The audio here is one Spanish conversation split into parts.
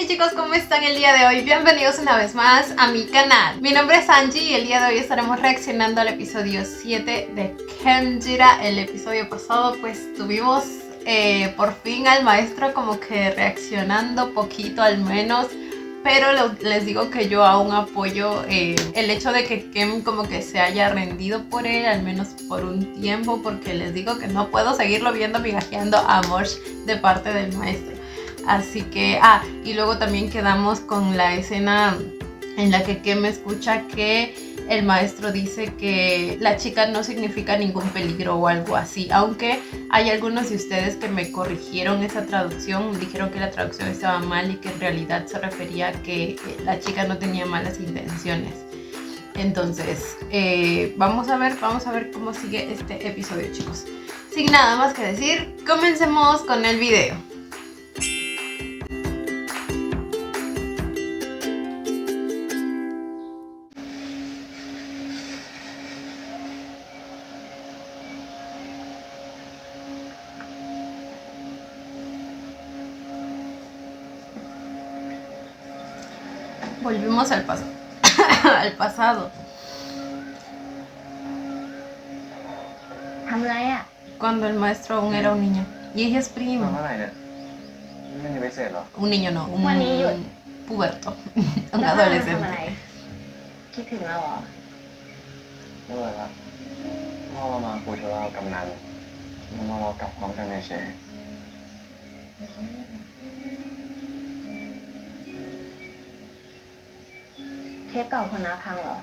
Hey chicos, ¿cómo están el día de hoy? Bienvenidos una vez más a mi canal. Mi nombre es Angie y el día de hoy estaremos reaccionando al episodio 7 de Kenjira. El episodio pasado pues tuvimos por fin al maestro como que reaccionando poquito al menos. Pero les digo que yo aún apoyo el hecho de que Kem como que se haya rendido por él, al menos por un tiempo, porque les digo que no puedo seguirlo viendo migajeando amor de parte del maestro. Así que, y luego también quedamos con la escena en la que Kem escucha que el maestro dice que la chica no significa ningún peligro o algo así, aunque hay algunos de ustedes que me corrigieron esa traducción, dijeron que la traducción estaba mal y que en realidad se refería a que la chica no tenía malas intenciones. Entonces, vamos a ver cómo sigue este episodio, chicos. Sin nada más que decir, comencemos con el video. Volvimos al pasado. al pasado. Cuando el maestro aún era un niño. Y ella es primo. Un niño no, un puberto. Un adolescente. คิดถึงเราเหรอไม่เลยครับพ่อมาคุยธุระกับกำนันมารอกลับพร้อมกันเฉยเทปเก่าคนน้าพังเหรอ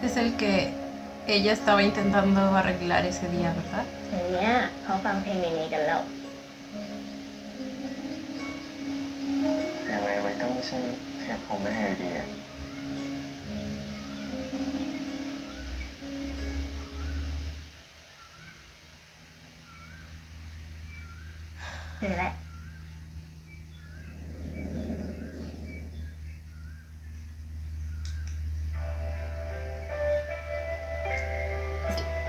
Es el que ella estaba intentando arreglar ese día, ¿verdad? อย่างเนี้ยเขาฟังเพลงนี้กันแล้วยังไงมันก็ไม่ใช่เทปของแม่อยู่ดีอะเจอแล้ว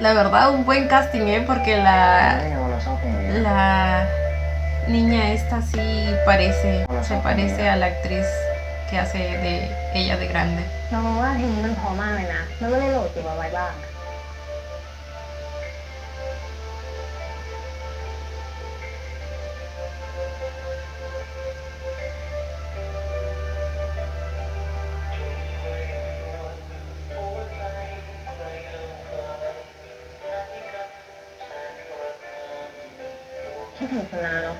La verdad, un buen casting, porque la niña esta sí se parece a la actriz que hace de ella de grande. เรามองว่าเพลงนี้มันพอมากเลยนะแล้วก็เลยโหลดเก็บเอาไว้บ้างคิดถึงคุณนาเนาะ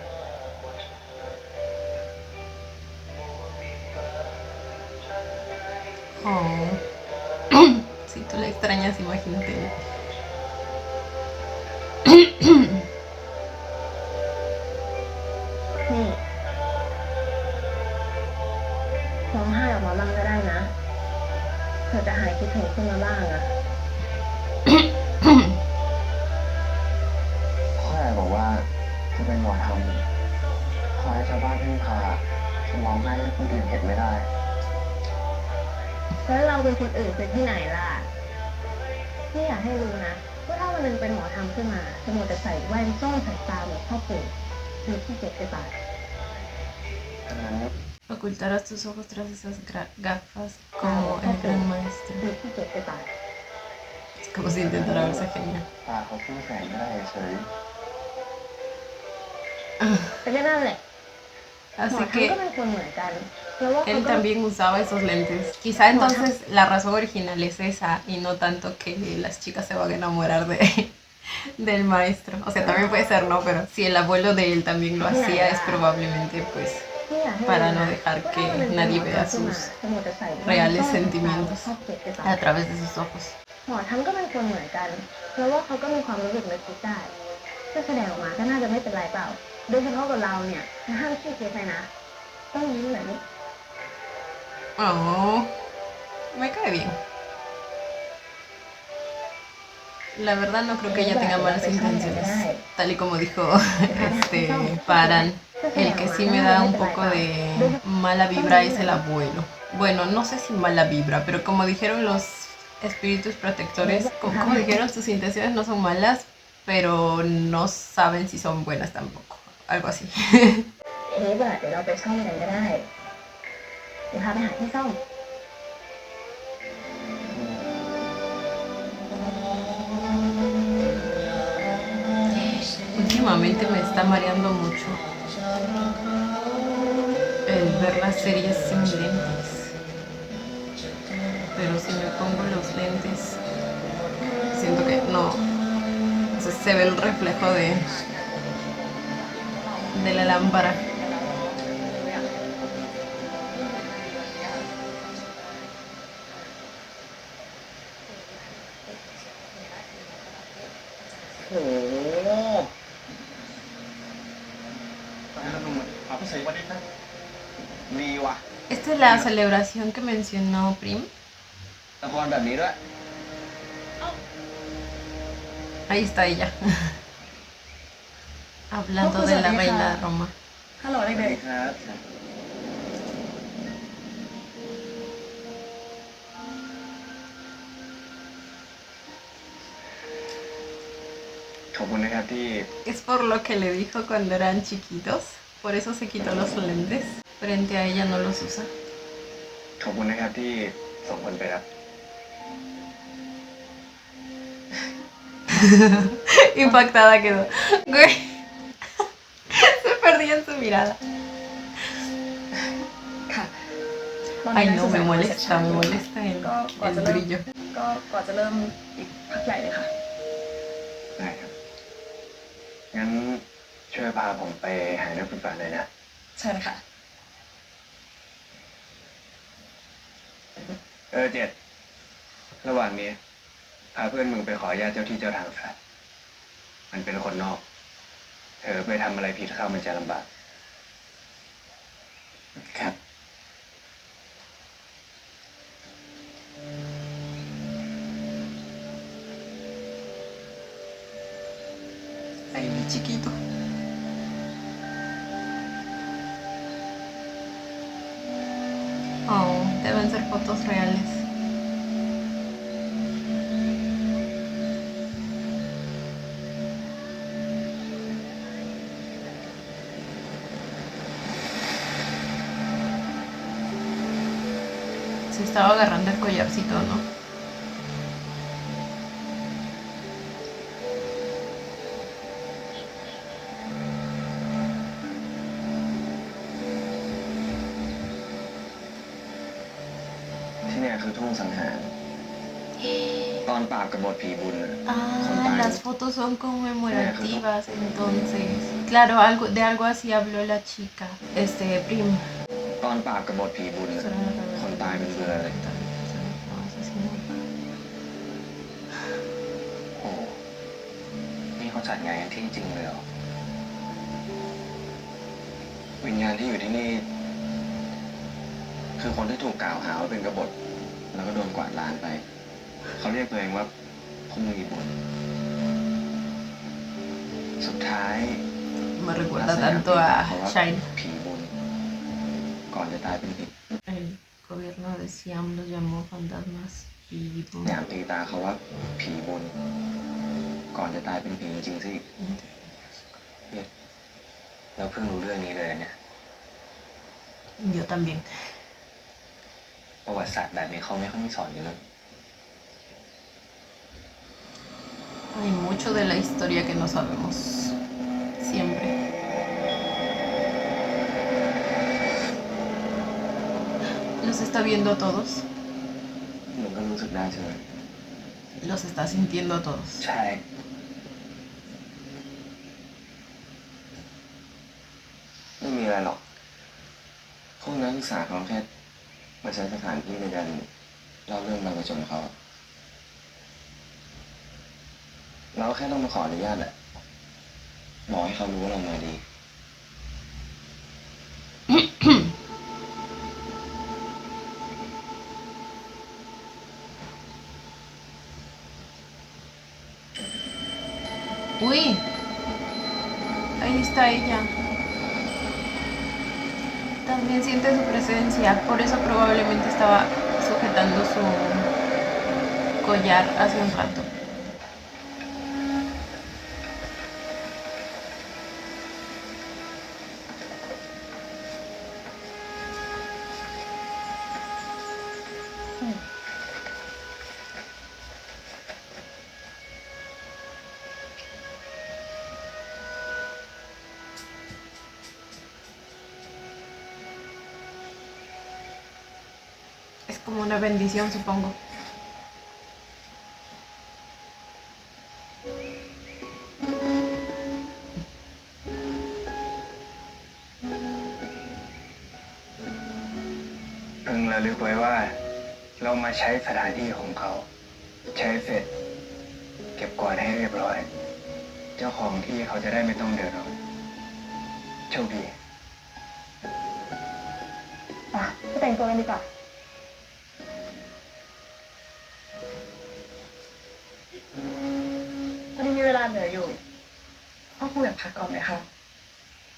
Oh. Si tú la extrañas, imagínate. นี่ร้องไห้ออกมาบ้างก็ได้นะเผื่อจะหายคิดถึงขึ้นมาบ้างอะพ่อแม่บอกว่าจะเป็นหมอทำขอให้ชาวบ้านพึ่งพาฉันร้องไห้ให้คนอื่นเห็นไม่ได้แล้วเราเป็นคนอื่นเป็นที่ไหนล่ะพี่อยากให้รู้นะว่าถ้าวันนึงเป็นหมอทำขึ้นมาจะมัวแต่ใส่แว่นซ่อนสายตาแบบพ่อปู่หรือพี่เจ็บไปตาย Ocultarás tus ojos tras esas gafas como el gran maestro. Es como si intentara verse genial. Así que él también usaba esos lentes. Quizá entonces la razón original es esa y no tanto que las chicas se van a enamorar del maestro. O sea, también puede ser, ¿no? Pero si el abuelo de él también lo hacía es probablemente pues para no dejar que nadie vea sus reales sentimientos a través de sus ojos. หมอทำก็เป็นคนเหมือนกันแล้วว่าเขาก็มีความรู้สึกนึกคิดได้ถ้าแสดงออกมาก็น่าจะไม่เป็นไรเปล่าโดยเฉพาะกับเราเนี่ยห้ามขี้เกียจเลยนะต้องยิ้มแบบนี้ Oh, me cae bien. La verdad no creo que ella tenga malas intenciones, tal y como dijo Paran. El que sí me da un poco de mala vibra es el abuelo. Bueno, no sé si mala vibra, pero como dijeron los espíritus protectores, como dijeron, sus intenciones no son malas, pero no saben si son buenas tampoco. Algo así. เทปอะเดี๋ยวเราไปซ่อมกันก็ได้เดี๋ยวพาไปหาที่ซ่อม Últimamente me está mareando mucho el ver las series sin lentes. Pero si me pongo los lentes, siento que no. O sea, se ve el reflejo de la lámpara. โอ้โหตายแล้วนุ่มเอาไปใส่วันนี้นะดีว่ะ Esta es la celebración que mencionó Prim. ละครแบบนี้ด้วย Ahí está ella. Hablando de la reina de Roma. ฮัลโหล สวัส เด็ ดี ก ครับขอบคุณนะครับที่ Es por lo que le dijo cuando eran chiquitos. Por eso se quitó los lentes. Frente a ella no los usa. ขอบคุณนะครับที่ส่งคนไปรับ Impactada quedó. Güey. Se perdía en su mirada. ๆค่ะ Ay no, me molesta el brillo. ก็ก่อนจะเริ่มอีกพักใหญ่เลยค่ะ ได้ครับ งั้นช่วยพาผมไปหานักปฏิบัติหน่อยนะ เชิญค่ะ เจ็ด ระหว่างนี้ พาเพื่อนมึงไปขออนุญาตเจ้าที่เจ้าทางซะมันเป็นคนนอก เธอไปทำอะไรผิดเข้ามันจะลำบาก ครับ Ay, mi chiquito. Oh, deben ser fotos reales. Se estaba agarrando el collarcito, ¿no? ที่เนี่ยคือทุ่งสังหาร ตอนปราบกบฏผีบุญน่ะ Ah, las fotos son conmemorativas, entonces. Claro, de algo así habló la chica. Prim. ตอนปราบกบฏผีบุญน่ะ Será la revelación Con time de and su blur. detector de personas no asesinan. โอ้นี่เขาจัดงานกันที่จริงเลยเหรอ วิญญาณที่อยู่ที่นี่ คือคนที่ถูกกล่าวหาว่าเป็นกบฏ แล้วก็โดนกวาดล้างไป เขาเรียกตัวเองว่าผู้มีบุญ สุดท้าย Me recuerda tanto a Shine. ผีบุญ ก่อนจะตายเป็นผี El gobierno de Siam los llamó fantasmas y แหนมตีตาเขาว่าผีบุญ ก่อนจะตายเป็นผีจริงๆสิเนี่ยเราเพิ่งรู้เรื่องนี้เลยเนี่ย yo también. ประวัติศาสตร์แบบนี้เขาไม่ค่อยสอนอยู่เลย Hay mucho de la historia que no sabemos. Siempre. ¿Los está viendo a todos? หนูก็รู้สึกได้ใช่ไหม Los está sintiendo a todos. ใช่ ไม่มีอะไรหรอกพวกนักศึกษาเขาแค่มาใช้สถานที่ในการเล่าเรื่องบางประจนเขาเราแค่ต้องมาขออนุญาตแหละบอกให้เขารู้ว่าเรามาดี Uy, ahí está ella. También siente su presencia, por eso probablemente estaba sujetando collar hace un rato. Es como una bendición, supongo.พึงระลึกไว้ว่า เรามาใช้สถานที่ของเขา ใช้เสร็จ เก็บกวาดให้เรียบร้อย เจ้าของที่เขาจะได้ไม่ต้องเดือดร้อนโชคดี อ่ะไปแต่งตัวกันดีกว่า พอดีมีเวลาเหลืออยู่พ่อครูอยากพักก่อนไหมคะ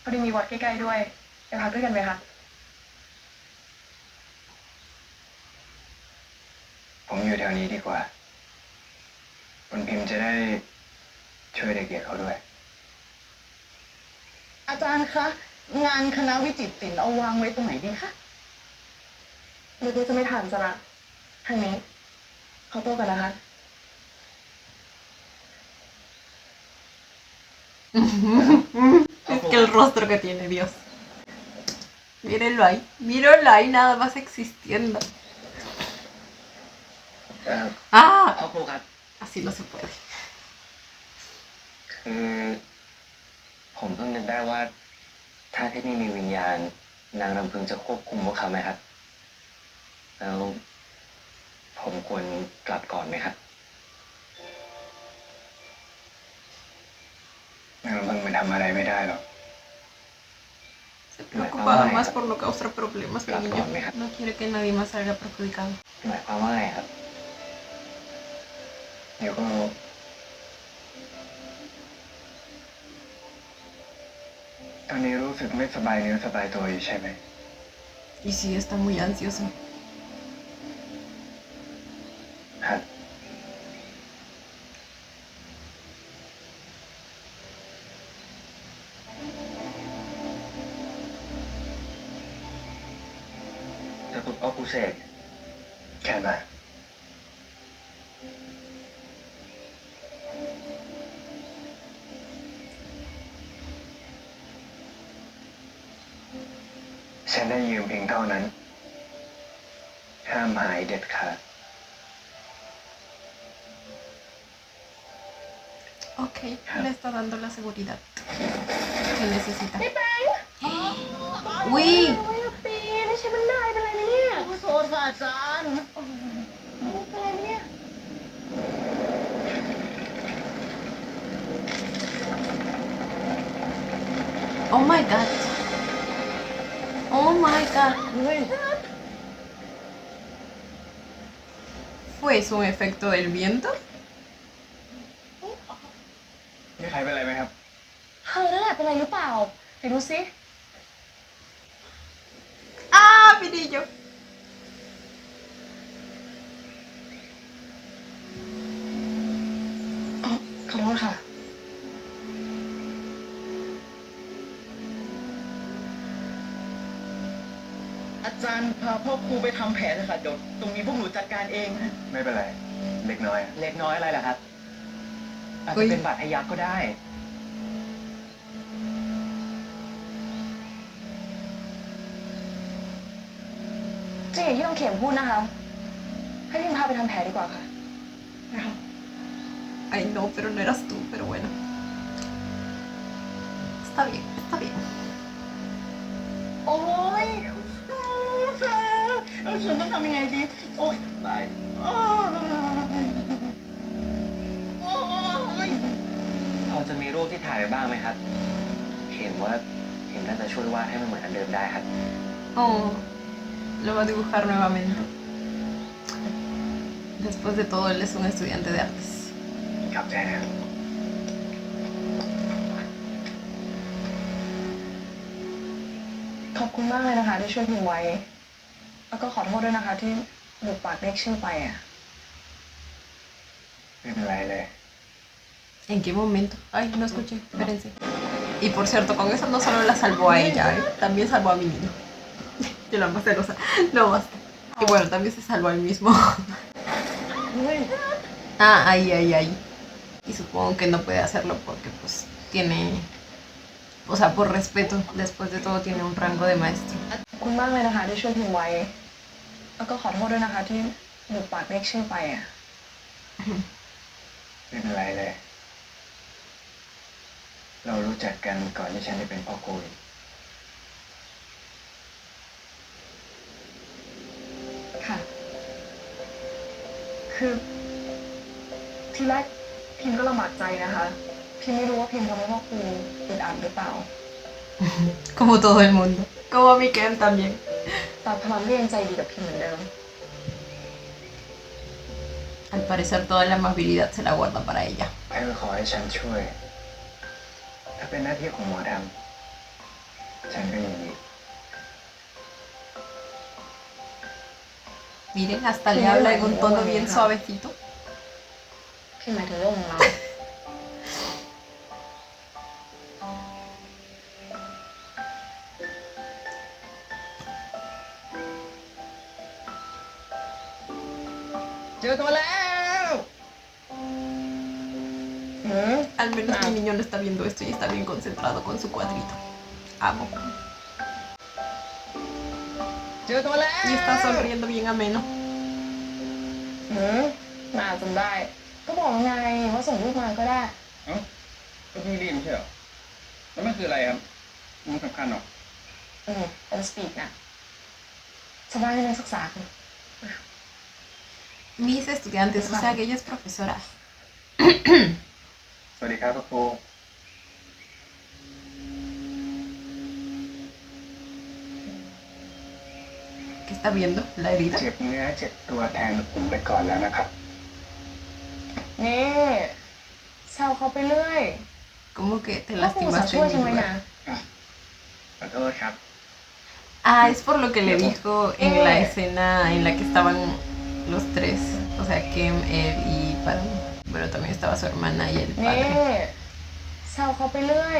พอดีมีวัดใกล้ๆด้วยไปพักด้วยกันไหมคะ ผมอยู่แถวนี้ดีกว่าคุณพิมพ์จะได้ช่วยเด็กๆเขาด้วย อาจารย์คะงานคณะวิจิตรศิลป์เอาวางไว้ตรงไหนดีคะเดี๋ยวจะไม่ทันซะละทางนี้ขอโทษกันนะคะ Es que el rostro que tiene, Dios. Mírenlo ahí nada más existiendo. พ่อ ¡Ah! ครูครับ Así no se puede. คือผมเพิ่งนึกได้ว่า ถ้าที่นี่มีวิญญาณ นางรำพึงจะควบคุมพวกเขาไหมครับ แล้วผมควรกลับก่อนไหมครับนางรำพึงมันทำอะไรไม่ได้หรอก Se preocupa más por no causar problemas que el niño. No quiere que nadie más salga perjudicado. หมายความว่าไงครับ เดี๋ยวก็รู้ตอนนี้รู้สึกไม่สบายเนื้อสบายตัวอยู่ใช่ไหม Y sí, está muy ansioso. ครับ จะฝึกเอากูเสกแค่มาฉันได้ยืมเพียงเท่านั้น ห้ามหายเด็ดขาด Ok, le está dando la seguridad que necesita. ¡Uy! ปีไม่ใช่มันได้เป็นไรไหมเนี่ย ขอโทษค่ะอาจารย์ เป็นไรไหมเนี่ย Oh my god. Oh my god. ¿Fue eso un efecto del viento? มีใครเป็นไรไหมครับ เธอนั่นแหละเป็นไรหรือเปล่าไหนดูสิ ¡Ah, Pirillo! อ๋อขอโทษค่ะ อาจารย์พาพ่อครูไปทำแผลเลยค่ะเดี๋ยวตรงนี้พวกหนูจัดการเอง ไม่เป็นไร เล็กน้อย เล็กน้อยอะไรล่ะครับ อาจจะเป็นบาดทะยักก็ได้ จริงอย่างที่ต้องเข็มพูดนะคะ ให้พิมพาไปทำแผลดีกว่าค่ะ Ay, no, pero no eras tú, pero bueno. Está bien, está bien. โอ้ยฉันต้องทำยังไงดี โอ้ยตายโอ้ย พอจะมีรูปที่ถ่ายไว้บ้างไหมครับ เห็นว่าเห็นน่าจะช่วยวาดให้มันเหมือนอันเดิมได้ครับ Oh, lo va a dibujar nuevamente. Después de todo, él es un estudiante de artes. ครับแจ๊ ขอบคุณมากเลยนะคะที่ช่วยพิมไว้ แล้วก็ขอโทษด้วยนะคะที่หลุดปากเรียกชื่อไปอ่ะ ไม่เป็นไรเลย ¿En qué momento? Ay, no escuché, espérense. Y por cierto, con eso no solo la salvó a ella, también salvó a mi niño. Yo la más celosa. No basta. Y bueno, también se salvó a él mismo. Ah, ahí. Y supongo que no puede hacerlo porque pues tiene... O sea, por respeto, después de todo tiene un rango de maestro. คุณมากเลยนะคะที่ช่วยพิมพ์ไว้ แล้วก็ขอโทษด้วยนะคะที่หลุดปากเรียกชื่อไปอ่ะ ไม่เป็นไรเลย เรารู้จักกันก่อนที่ฉันจะเป็นพ่อครูอีก ค่ะ คือทีแรกพิมพ์ก็ลำบากใจนะคะ พิมพ์ไม่รู้ว่าพิมพ์ทำให้พ่อครูอึดอัดหรือเปล่า Como todo el mundo. Como a mi Ken también. แต่พลังเรียงใจดีกับพิมพ์เหมือนเดิม Al parecer toda la amabilidad se la guarda para ella. เธอขอให้ฉันช่วย ถ้าเป็นหน้าที่ของหมอดำฉันก็ยินดี Miren, hasta le habla en un tono bien suavecito. พิมพ์หมายถึงเรื่องของเรา เจอตัวแล้ว Al menos mi niño no está viendo esto y está bien concentrado con su cuadrito. Amo. เจอตัวแล้ว Y está sonriendo bien ameno. น่าจำได้ ก็บอกไงว่าส่งรูปมาก็ได้ เอ้าก็พี่รีบไม่ใช่เหรอ แล้วมันคืออะไรครับมันสำคัญหรอ เป็นสปีกนะชาวบ้านที่นักศึกษาคือ Mis estudiantes, o sea que ella es profesora. สวัสดีครับพ่อครู ¿Qué está viendo? ¿La herida? เจ็บเนื้อเจ็บตัวแทนผมไปก่อนแล้วนะครับ นี่แซวเขาไปเรื่อย ¿Cómo que te พ่อครูสาว lastimaste ช่วย en ใช่ mi ไหมนะ lugar? ขอโทษครับ Ah, es por lo que le dijo en la escena en la que estaban los tres. O sea, Kem, Ed y Padme. Bueno, también estaba su hermana y el นี่ padre. แซวเขาไปเรื่อย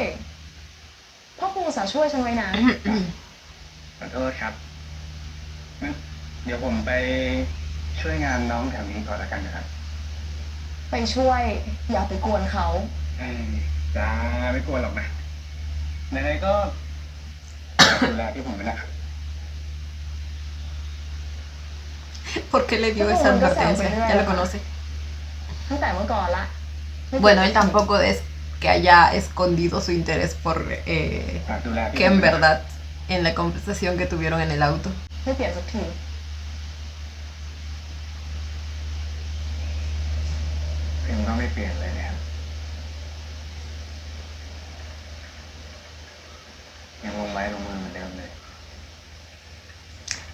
พ่อครูสาวช่วยฉันไว้นะ ขอโทษครับงั้นเดี๋ยวผมไปช่วยงานน้องแถวนี้ก่อนละกันนะครับ ไปช่วย อย่าไปกวนเขา จ้าไม่กลัวหรอกนะไหนๆก็ดูแลที่ผมไปนะครับ ¿Por qué le dio esa advertencia? Ya lo conoce. ตั้งแต่เมื่อก่อนละไม่ Bueno, él tampoco es que haya escondido su interés por ฝากดูแลพี่ que en verdad en la conversación que tuvieron en el auto. ไม่เปลี่ยนสักที พิมก็ไม่เปลี่ยนเลยนะครับยังลงไม้ลงมือเหมือนเดิมเลย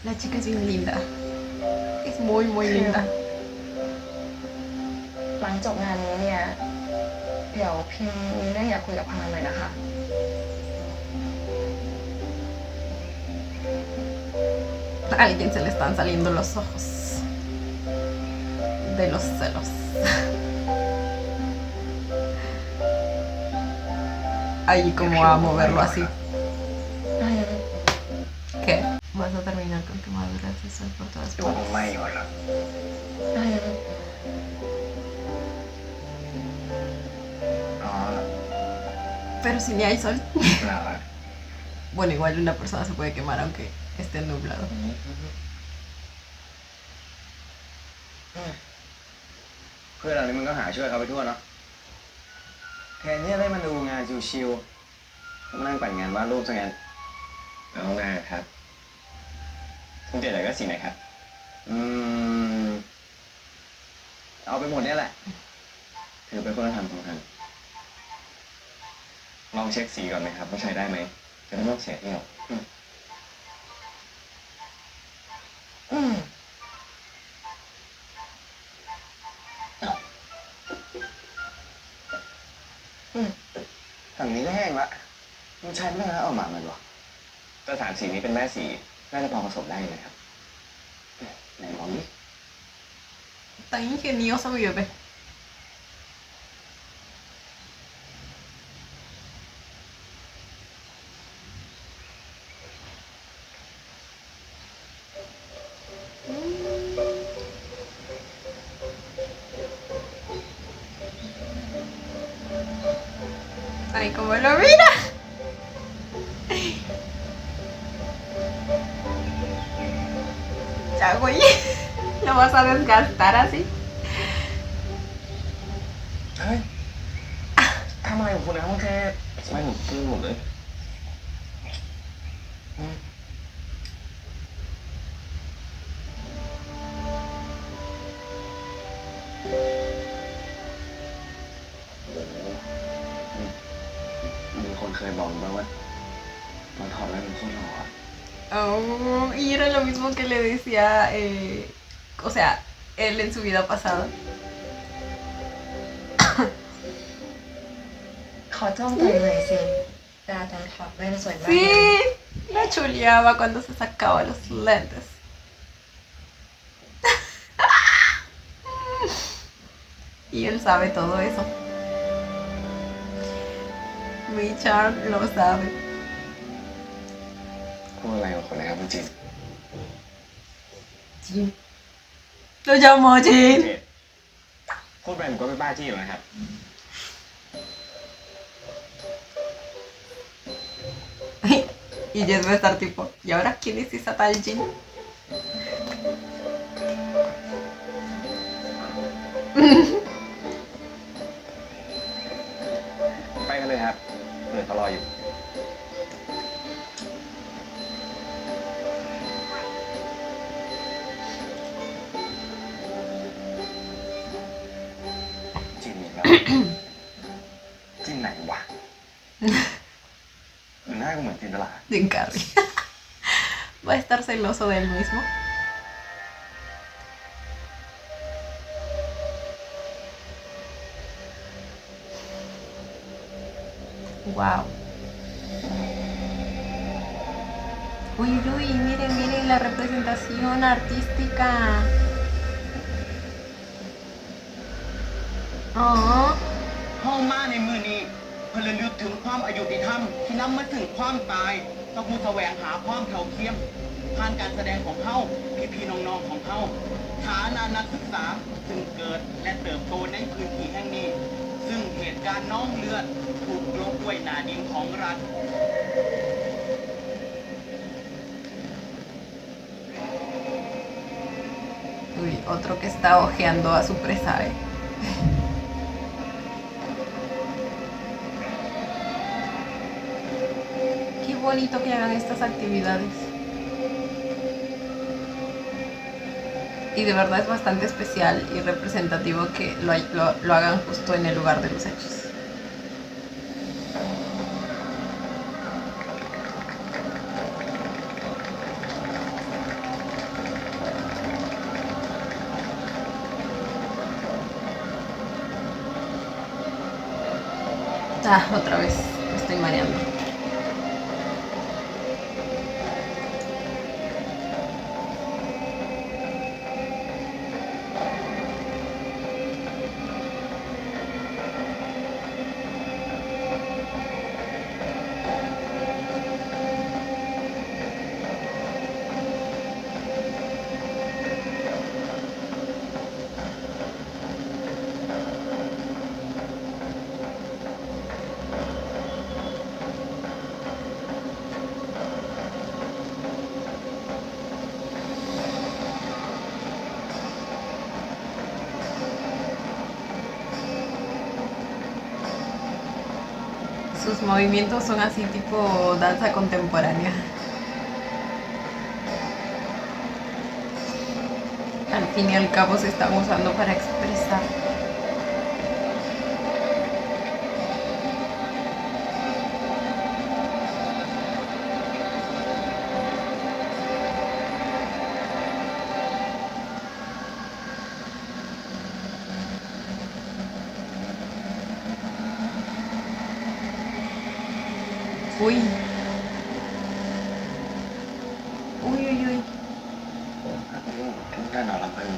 La chica es bien linda. Es muy, muy linda. หลังจบงานนี้เนี่ย เดี๋ยวพิมมีเรื่องอยากคุยกับพานหน่อยนะคะ A alguien se le están saliendo los ojos de los celos. Ay, como amo verlo así. ได้เลย ¿Qué? Vas a terminar con quemaduras de sol por todas ตัวผมไม่ partes. หมดหรอก ได้เลย อ๋อ Pero si ni hay sol. เปล่าอะ Bueno, igual una persona se puede quemar aunque esté nublado. เพื่อนเรานี่มันก็หาช่วยเขาไปทั่วเนาะแทนที่จะได้มาดูงานชิวๆก็มานั่งปั่นงานวาดรูปซะงั้น น้องนาครับ คุณเจ๋อยากได้สีไหนครับ เอาไปหมดเนี่ยแหละ ถือเป็นคุณธรรมสำคัญลองเช็คสีก่อนไหมครับว่าใช้ได้ไหมจะได้ไม่ต้องเสียเที่ยว ฝั่งนี้ก็แห้งละมันใช้ไม่ได้แล้วเอาหมามันหรอถ้าสามสีนี้เป็นแม่สีน่าจะพอผสมได้เลยครับไหนลองดิ Tan ingenioso mi bebé. Ay, cómo lo mira. Ya, güey. Lo vas a desgastar así. เฮ้ยทำอะไรของคุณนะคุณเทพไม่หนุนขึ้นหมดเลยมีคนเคยบอกบ้างว่ามันถอดแล้วมันโคตรหล่อ Oh, y era lo mismo que le decía, o sea, él en su vida pasada. ขอจ้องต่อยหน่อยสิตาจังถอดแว่นสวยมาก Sí, la chuleaba cuando se sacaba los lentes. Y él sabe todo eso. Richard lo sabe. พูดอะไรกับคนเลยครับคุณจิน Jin. Lo llamó Jin. เจดพูดไปผมก็ไม่บ้าจี้อยู่นะครับ Y Jess va a estar tipo, ¿y ahora quién es esa tal Jin? ไปกันเลยครับเปิดเขารออยู่ จินอีกแล้ว จินไหนวะหน้าก็เหมือนจินตลา Jin Carrey. Va a estar celoso de él mismo. Wow. Uy, uy, miren, miren la representación artística. Oh, เข้ามาในมือนี้เพื่อระลึกถึงความอายุติธรรมที่นำมาถึงความตายต้องผู้แสวงหาความเท่าเทียมผ่านการแสดงของเขาพี่ๆน้องๆของเขาฐานะนักศึกษาซึ่งเกิดและเติบโตในพื้นที่แห่งนี้ ซึ่งเหตุการณ์น้องเลือดถูกกลบด้วยหนาดินของรัฐ uy, otro que está ojeando a su presa, Qué bonito que hagan estas actividades. Y de verdad es bastante especial y representativo que lo hagan justo en el lugar de los hechos. Ah, otra vez, me estoy mareando. Sus movimientos son así tipo danza contemporánea. Al fin y al cabo se están usando para expresar. Uy. Uy, uy, uy. นั่นเหรอลำพึง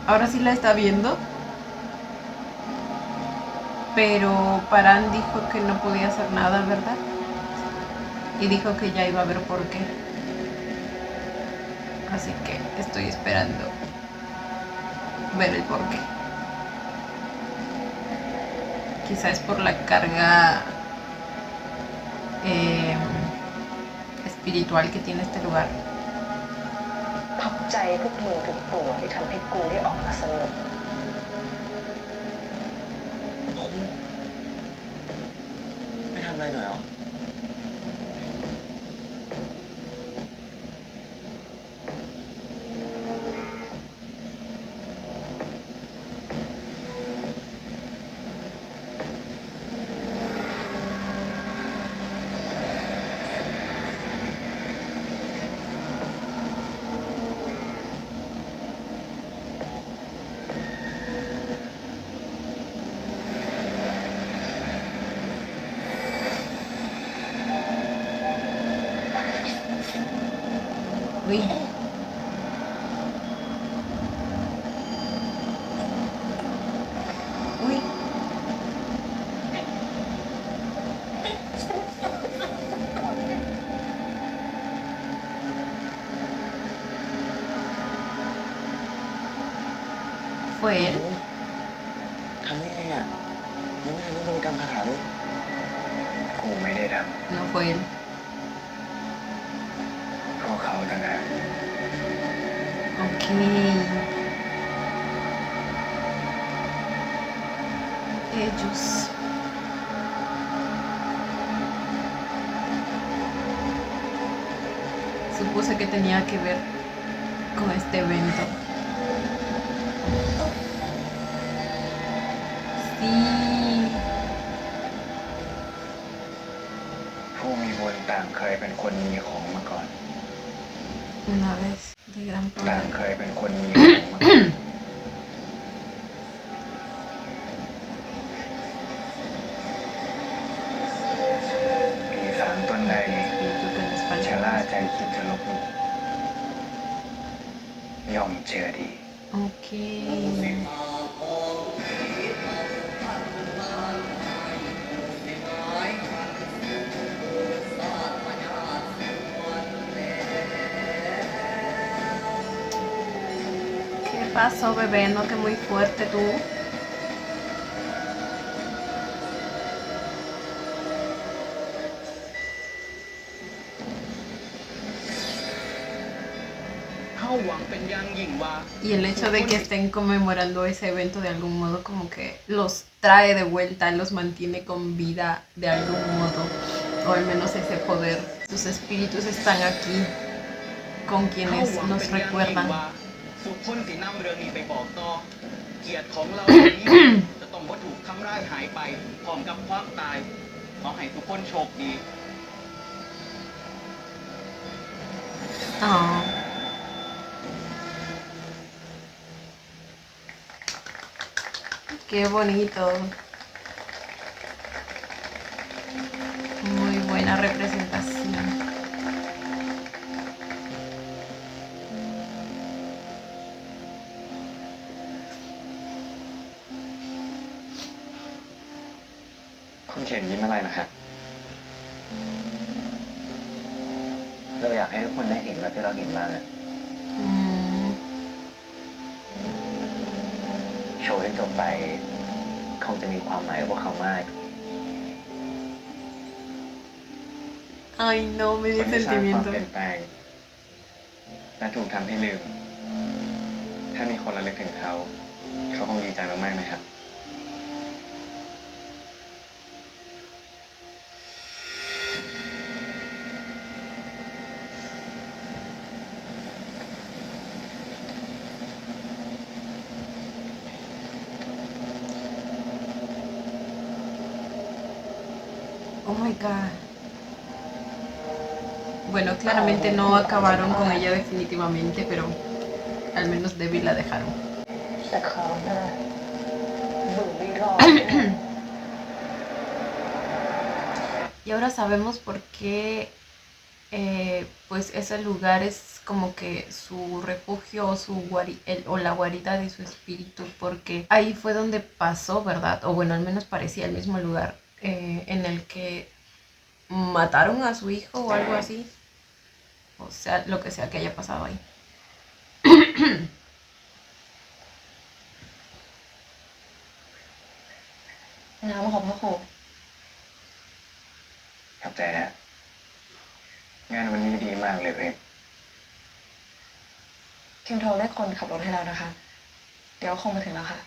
Ahora sí la está viendo. Pero Paran dijo que no podía hacer nada, ¿verdad? Y dijo que ya iba a ver por qué. Así que estoy esperando ver el por qué. Quizás es por la carga espiritual que tiene este lugar. ขอบใจพวกมึงทุกตัวที่ทำให้กูได้ออกมาสนุก ไม่ทำอะไรหน่อยเหรอ Uy. Uy. ¿Fue él? ทำได้ไงอ่ะยังไม่ทันได้บริกรรมคาถาเลย กูไม่ได้ท No fue él. ำเพราะเขาต่างหาก Ok. Ellos. Supuse que tenía que ver con este evento. Sí. ผู้มีบุญต่างเคยเป็นคนมีของมาก่อน Una vez de gran ต่าง poder. เคยเป็นคนมีของมาก่อน ปีศาจตนใด Espíritu que nos ชะ falta. ล่าใจคิดจะลบหลู่ย่อมเจอดี Ok. ¿Qué pasó, bebé? No te muy fuerte tú. เข้าหวังเป็นอย่างยิ่งว่า Y el hecho de que estén conmemorando ese evento de algún modo como que los trae de vuelta, los mantiene con vida de algún modo, o al menos ese poder. Sus espíritus están aquí con เข้า quienes หวัง nos เป็นอย่างยิ่ง recuerdan. ว่าสุขคนสีน้ำเรืองนี้ไปบอกต่อเกียรติของเรานี้ จะต้องบ่ถูกทำร้ายหายไปพร้อมกับความตายขอให้ทุกคนโชคดี Oh. Qué bonito. Muy buena representación. คุณเขียนยิ้มอะไรนะครับ เราอยากให้ทุกคนได้เห็นแบบที่เราเห็นบ้างอะ Mm. โชว์ที่จบไปคงจะมีความหมายกับพวกเขามาก Ay, no, me ค dio นที่สร้างความ sentimiento. เปลี่ยนแปลงและถูกทำให้ลืม ถ้ามีคนระลึกถึงเขา เขาคงดีใจมากๆนะครับ Oh my god. Bueno, claramente no acabaron con ella definitivamente, pero al menos débil la dejaron. แต่คราวหน้ามึงไม่รอด Y ahora sabemos por qué pues ese lugar es como que su refugio o, o la guarida de su espíritu, porque ahí fue donde pasó, ¿verdad? O bueno, al menos parecía el mismo lugar en el que mataron a su hijo o algo así. O sea, lo que sea que haya pasado ahí. น้ำของพ่อครู ขอบใจนะ งานวันนี้ดีมากเลยเพลง พิมพ์โทรเรียกคนขับรถให้แล้วนะคะ เดี๋ยวคงมาถึงแล้วค่ะ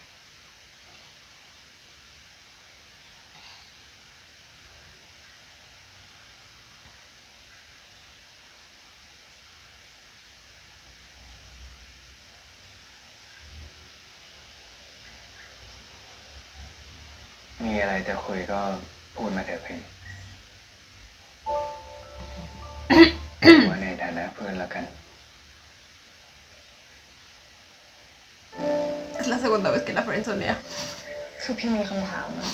มีอะไรจะคุยก็พูดมาเถอะเพลง ว่าในฐานะเพื่อนแล้วกัน Es la segunda vez que la frenzonea. คือพิมมีคำถามอะ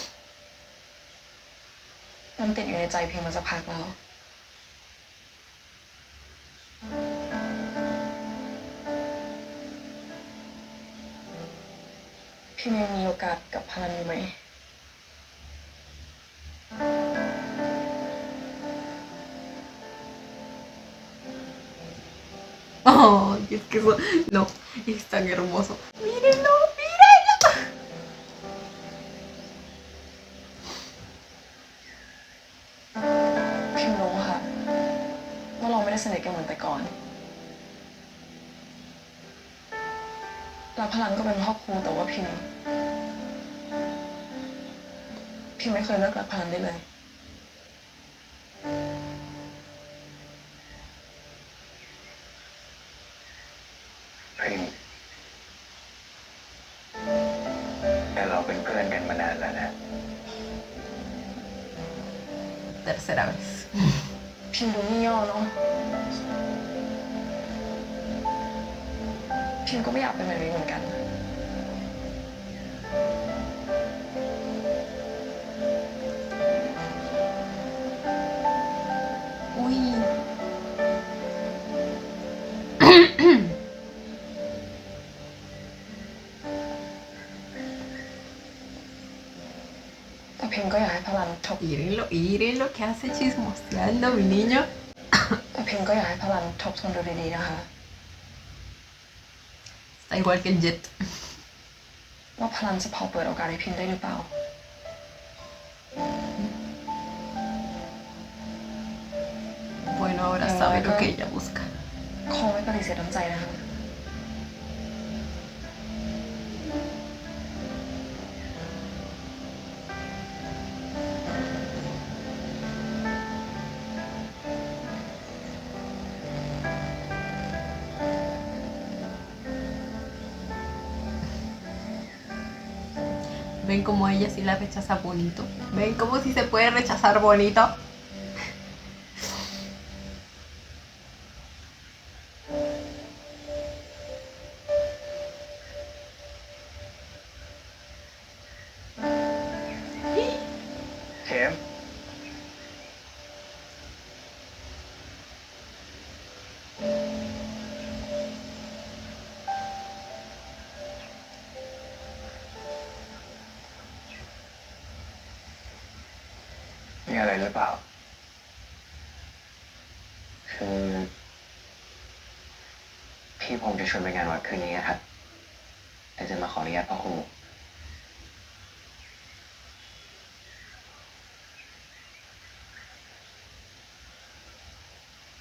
มันติดอยู่ในใจพิมมาสักพักแล้ว พิมยังมีโอกาสกับพลันอยู่ไหม Oh, es que eso... No, es tan hermoso. Mírenlo, mírenlo. พิมรู้ค่ะว่าเราไม่ได้สนิทกันเหมือนแต่ก่อนแล้วพลันก็เป็นพ่อครูแต่ว่าพิมไม่เคยเลิกรักพลันได้เลย เพลง แต่เราเป็นเพื่อนกันมานานแล้วนะ Tercera vez. พิมดูงี่เง่าเนาะพิมก็ไม่อยากเป็นแบบนี้เหมือนกัน Uy. แต่พิมก็อยากให้พลันทบ Mírenlo, mírenlo, que hace chismoseando, mi niño. แต่พิมก็อยากให้พลันทบทวนดูดีๆนะคะ Está igual que el Jet. ว่าพลันจะพอเปิดโอกาสให้พิมได้หรือเปล่า Bueno, ahora No, sabe lo acá. que ella busca. คงไม่ปฏิเสธน้ำใจนะคะ Ven como ella sí la rechaza bonito. Ven como si se puede rechazar bonito. เข้ม มีอะไรหรือเปล่า คือ พี่พงษ์จะชวนไปงานวัดคืนนี้ครับ แต่จะมาขออนุญาตพ่อครู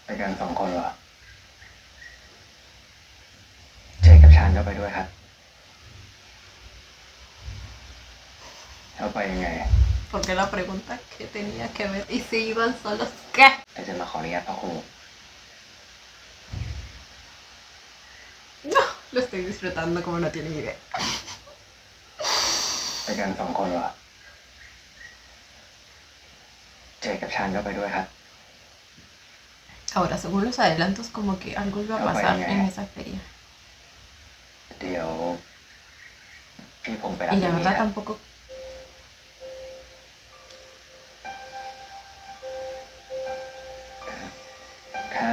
ไปกัน2 คนเหรอ เจกับชานก็ไปด้วยครับ แล้วไปยังไง Porque la pregunta que tenía que ver y se iban solos. ¿Qué? แต่จะมาขออนุญาตพ่อครู No, lo estoy disfrutando como no tienen idea. ไปกัน2 คนเหรอ เจกับชานก็ไปด้วยครับ Ahora, según los adelantos, como que algo iba a No, pasar vaya. en esa feria. เดี๋ยว พี่พงษ์ไปรับ Y la ที่นี่ verdad ครับ tampoco. ถ้า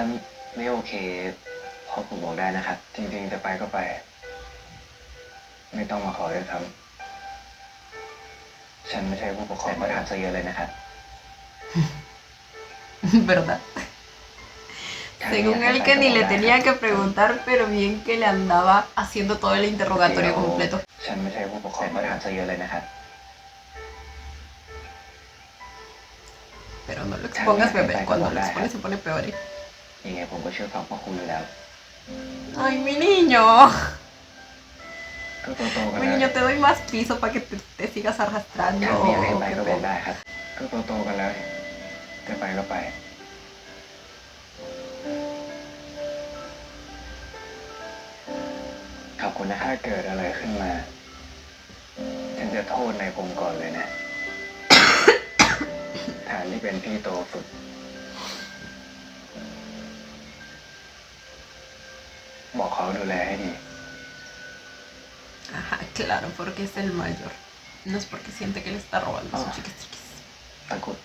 ไม่โอเคพ่อผมบอกได้นะครับ จริงๆจะไปก็ไป ไม่ต้องมาขอด้วยซ้ำฉันไม่ใช่ผู้ปกครองมาถามซะเยอะเลยนะครับ ¿Verdad? Según él que ni le tenía que preguntar, pero bien que le andaba haciendo todo el interrogatorio completo. ฉันไม่ใช่ผู้ปกครองมาถามซะเยอะเลยนะครับ Pero no lo expongas, bebé. Cuando lo expones se pone peor. ยังไงผมก็เชื่อฟังพ่อคุณอยู่แล้ว Ay, mi niño. ก็โตๆกัน Mi แล้ว niño, te doy más piso para que te sigas arrastrando. ถ้าไม่อยากให้ไป ¿O ก็ qué บอก pedo? ได้ครับ ก็โตๆกันแล้วจะไปก็ไป ขอบคุณนะถ้าเกิดอะไรขึ้นมา ฉันจะโทษในผมก่อนเลยนะ ฐานที่เป็นพี่โตสุด บอกเขาดูแลให้ดี Ajá, claro, porque es el mayor. No es porque siente que le está robando a sus chiquis. ตะกรุด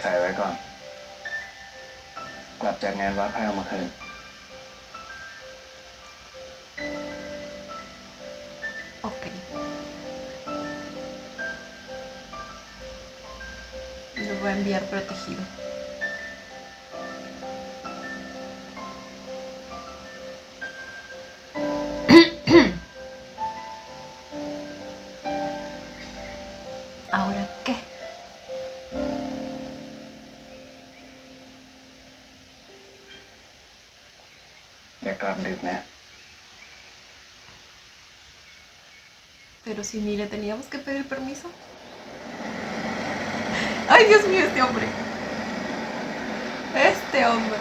ใส่ไว้ก่อน กลับจากงานวัดพายเอามาคืน Ok. Lo voy a enviar protegido. ¿Ahora qué? อย่ากลับดึกนะ Pero si ni le teníamos que pedir permiso. Ay, Dios mío, este hombre. Este hombre.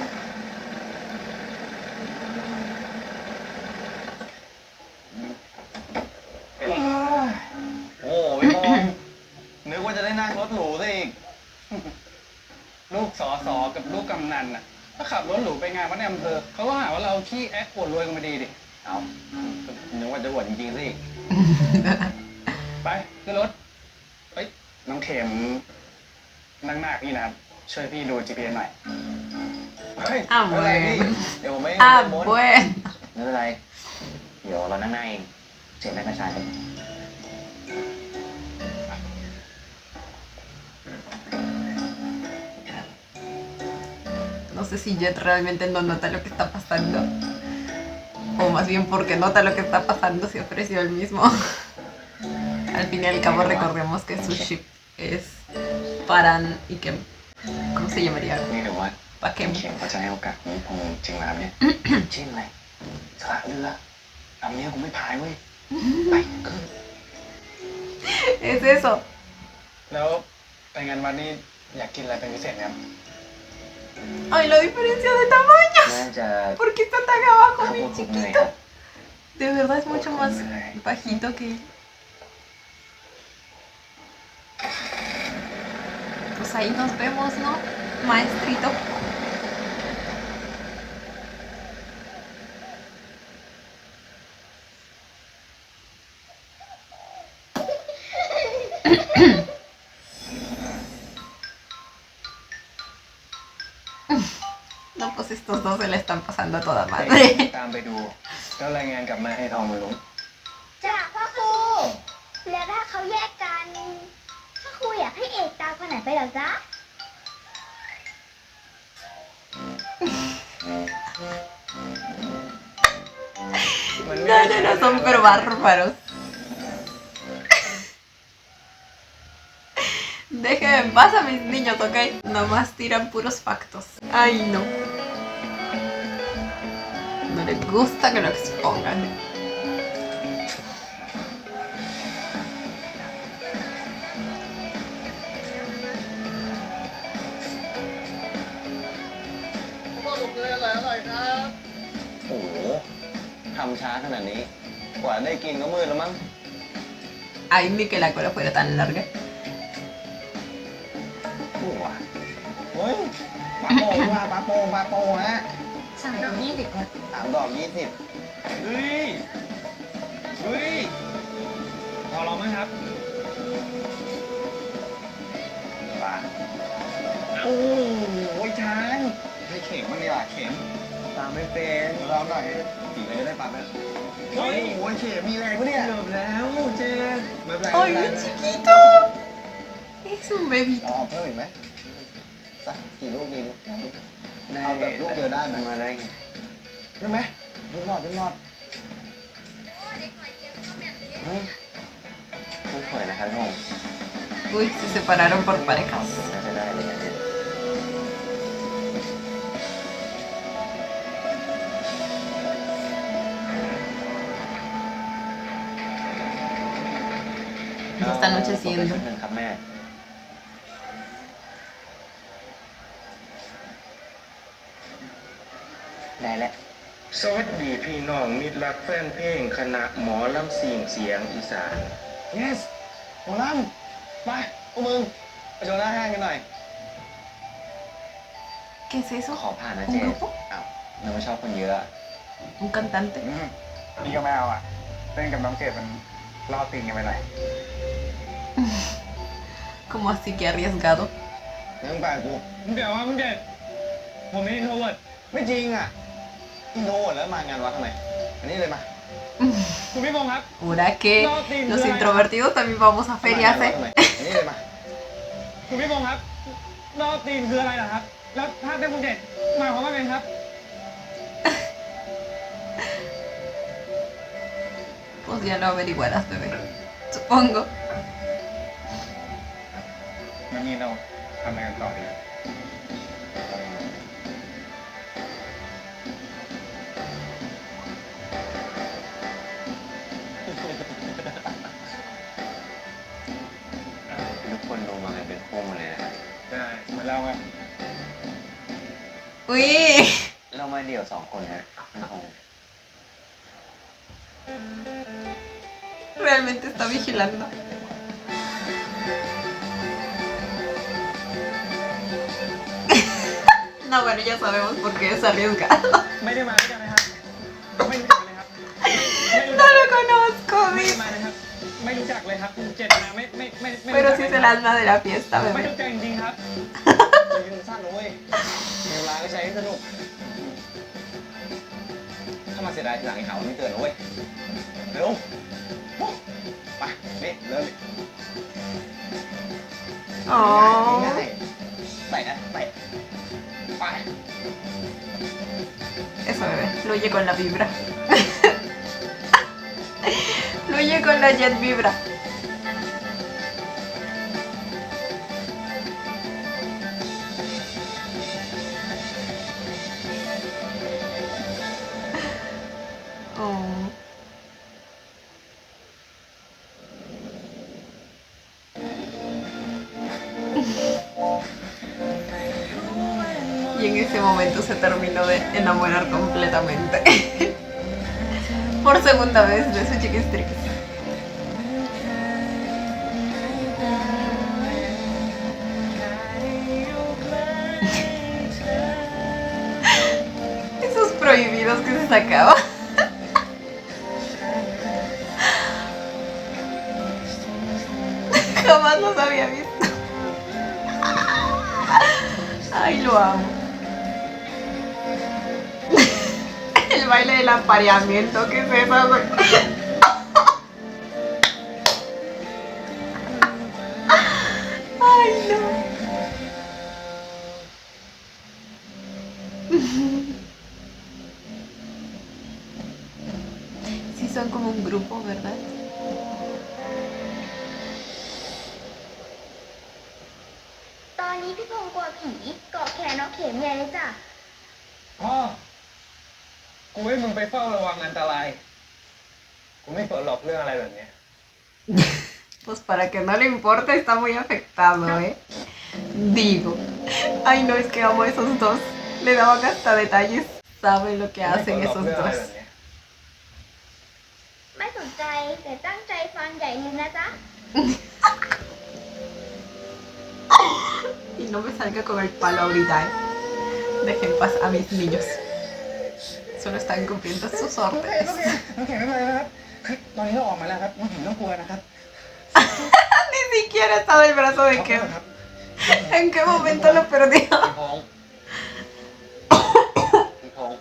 โอ้พี่บอลนึกว่าจะได้นั่งรถหรูซะอีก ลูกสอสอกับลูกกำนันน่ะถ้าขับรถหรูไปงานวัดในอำเภอเขาก็หาว่าเราขี้แอคปวดรวยกันมาดีดิ เอานึกว่าจะอวดจริงๆสิ ไปขึ้นรถเฮ้ยน้องเข็มนั่งหน้าพี่นะครับ ช่วยพี่ดู GPS หน่อย เฮ้ย อ่ะ ไม่เป็นไรพี่ เว้ย เดี๋ยวผมไม่ Ah, ม้วน bueno. ไม่เป็นไร เดี๋ยวเรานั่งหน้าเอง เสียงแม่กระชายกัน No sé si Jet realmente no nota lo que está pasando. O más bien porque nota lo que está pasando se ofreció el mismo. Al fin y al cabo recordemos que su ship es Paran y que... ¿Cómo se llamaría? นี่เดี๋ยวว่า Paquem. เขียนเขาจะให้โอกาสผมคงจริงแล้วเนี่ย จริงเลยสละเรือลำนี้กูไม่พายเว้ย ไปขึ้น Es eso. แล้วไปงานวันนี้อยากกินอะไรเป็นพิเศษไหมครับ Ay, la diferencia de tamaño. น่าจะ ¿Por qué está tan abajo, ข้าว mi โพดคลุกเนยค chiquito? รับ De verdad es mucho más bajito que él. Pues ahí nos vemos, ¿no? Maestrito. No, pues estos dos se la están pasando a toda ไป madre. ตามไปดู แล้วรายงานกลับมาให้ทองมันรู้ จ้ะพ่อครู แล้วถ้าเขาแยกกันพ่อครูอยากให้เอกตามคนไหนไปเหรอจ๊ะ No, no, no, son pero bárbaros. Déjenme en paz a mis niños, ¿ok? Nomás tiran puros factos. Ay, no. No les gusta que lo expongan. โอ้โหทำช้าขนาดนี้ กว่าได้กินก็มืดแล้วมั้ง Ay, ni que la cola fuera tan larga. โอ้โหเฮ้ยปลาโป่งว่าปลาโป่งปลาโป่งฮะ สั่งดอก20ครับ 3 ดอก 20 เฮ้ย เฮ้ย พอเราไหมครับ ปลาโอ้โหช้างให้เข่งบ้างดีกว่าเข่งตามไม่เป็นเราหน่อยสีเลยได้ปลาไหมเฮ้ยโอ้ยเข่งมีแรงปะเนี่ยเกือบแล้วเจนไม่เป็นไร Ay, mi chiquito. Es un bebito. เอาเพิ่มอีกไหมสักกี่ลูกดีลูกเอาแบบลูกเดียวได้ไหม มาได้ไง ได้ไหมลูกหลอดลูกหลอด เฮ้ยไม่สวยนะครับผม Uy, se separaron por parejas. น่าจะได้เลยนะเนี่ย Ya está anocheciendo. ชุดหนึ่งครับแม่ ได้แล้ว สวัสดีพี่น้องมิตรรักแฟนเพลงคณะหมอลำเสียงเสียงอีสาน yes หมอลำไปพวกมึงไปโชว์หน้าห้างกันหน่อย ¿Qué es eso? ขอผ่านนะ ¿Un เจ grupo? อ้าวเราไม่ชอบคนเยอะอะ ¿Un cantante? นี่ก็ไม่เอาอ่ะเต้นกับน้องเกดมันล่อตีนกันไปหน่อย ¿Cómo así que arriesgado? ยังแปลกกู เดี๋ยวว่ามึงเด็ดผมไม่อินโทรเวิร์ด ไม่จริงอ่ะอินโทรแล้วมางานวัดทำไมอันนี้เลยมา คุณพี่พงษ์ครับ ¿Ahora que los introvertidos también vamos a มา ferias, งานวัด eh? ทำไมอันนี้เลยมา คุณพี่พงษ์ครับรอบตีนคืออะไรเหรอครับ แล้วถ้าเป็นคุณเด็ดหมายความว่าไงครับ Pues ya lo averiguarás, bebé. Supongo. งั้นนี่เราทำอะไรกันต่อดี ทุกคนลงมากันเป็นคู่หมดเลยนะครับ ได้เหมือนเราไง Uy, เรามาเดี่ยวสองคนนะมันคง realmente está vigilando. No, bueno, ya sabemos por qué es arriesgado. ไม่ได้มาด้วยกันนะครับไม่รู้จักเลยครับ No lo conozco, ไม่ได้ dice. มานะครับ ไม่รู้จักเลยครับคุณเจตนาไม่ Pero รู้ sí จั es ก el เลย alma de la fiesta, ไม่ bebé. รู้จักจริงๆครับ ชีวิตมันสั้นนะเว้ยมีเวลาก็ใช้ให้สนุก ถ้ามาเสียดายทีหลังไอ้หาว่าไม่เตือนนะเว้ย เร็ว ไป นี่เริ่ม Oh. ง่ายๆไปนะไป ไป Eso, bebé. Fluye con la vibra. Fluye con la jet vibra. Oh. Y en ese momento se terminó de enamorar completamente. Por segunda vez de su chiquistrix. Esos prohibidos que se sacaba. Jamás los había visto. Ay, lo amo. El baile del apareamiento, ¿qué es eso, güey? Ay, no. Sí, son como un grupo, ¿verdad? ตอนนี้พี่พงษ์กลัวผีเกาะแขนเอาเข็มใหญ่เลยจ้ะ พ่อ กูให้มึงไปเฝ้าระวังอันตราย กูไม่เปิดหลอกเรื่องอะไรแบบนี้ Pues para que no le importe, está muy afectado, ¿eh? Digo. Ay, no, es que amo a esos dos. Le daban hasta detalles. Saben lo que hacen esos dos. ไม่สนใจแต่ตั้งใจฟังใหญ่เลยนะจ๊ะ Y no me salga con el palo ahorita, ¿eh? Dejen paz a mis niños. Solo están cumpliendo sus โอเค órdenes. โอเคโอเคไม่เป็นไรนะครับคือตอนนี้เราออกมาแล้วครับมึงไม่ต้องกลัวนะครับ Ni siquiera estaba el brazo de ขอบคุ Ken. ณครับ ¿En qué momento lo perdió? พี่พงษ์พี่พงษ์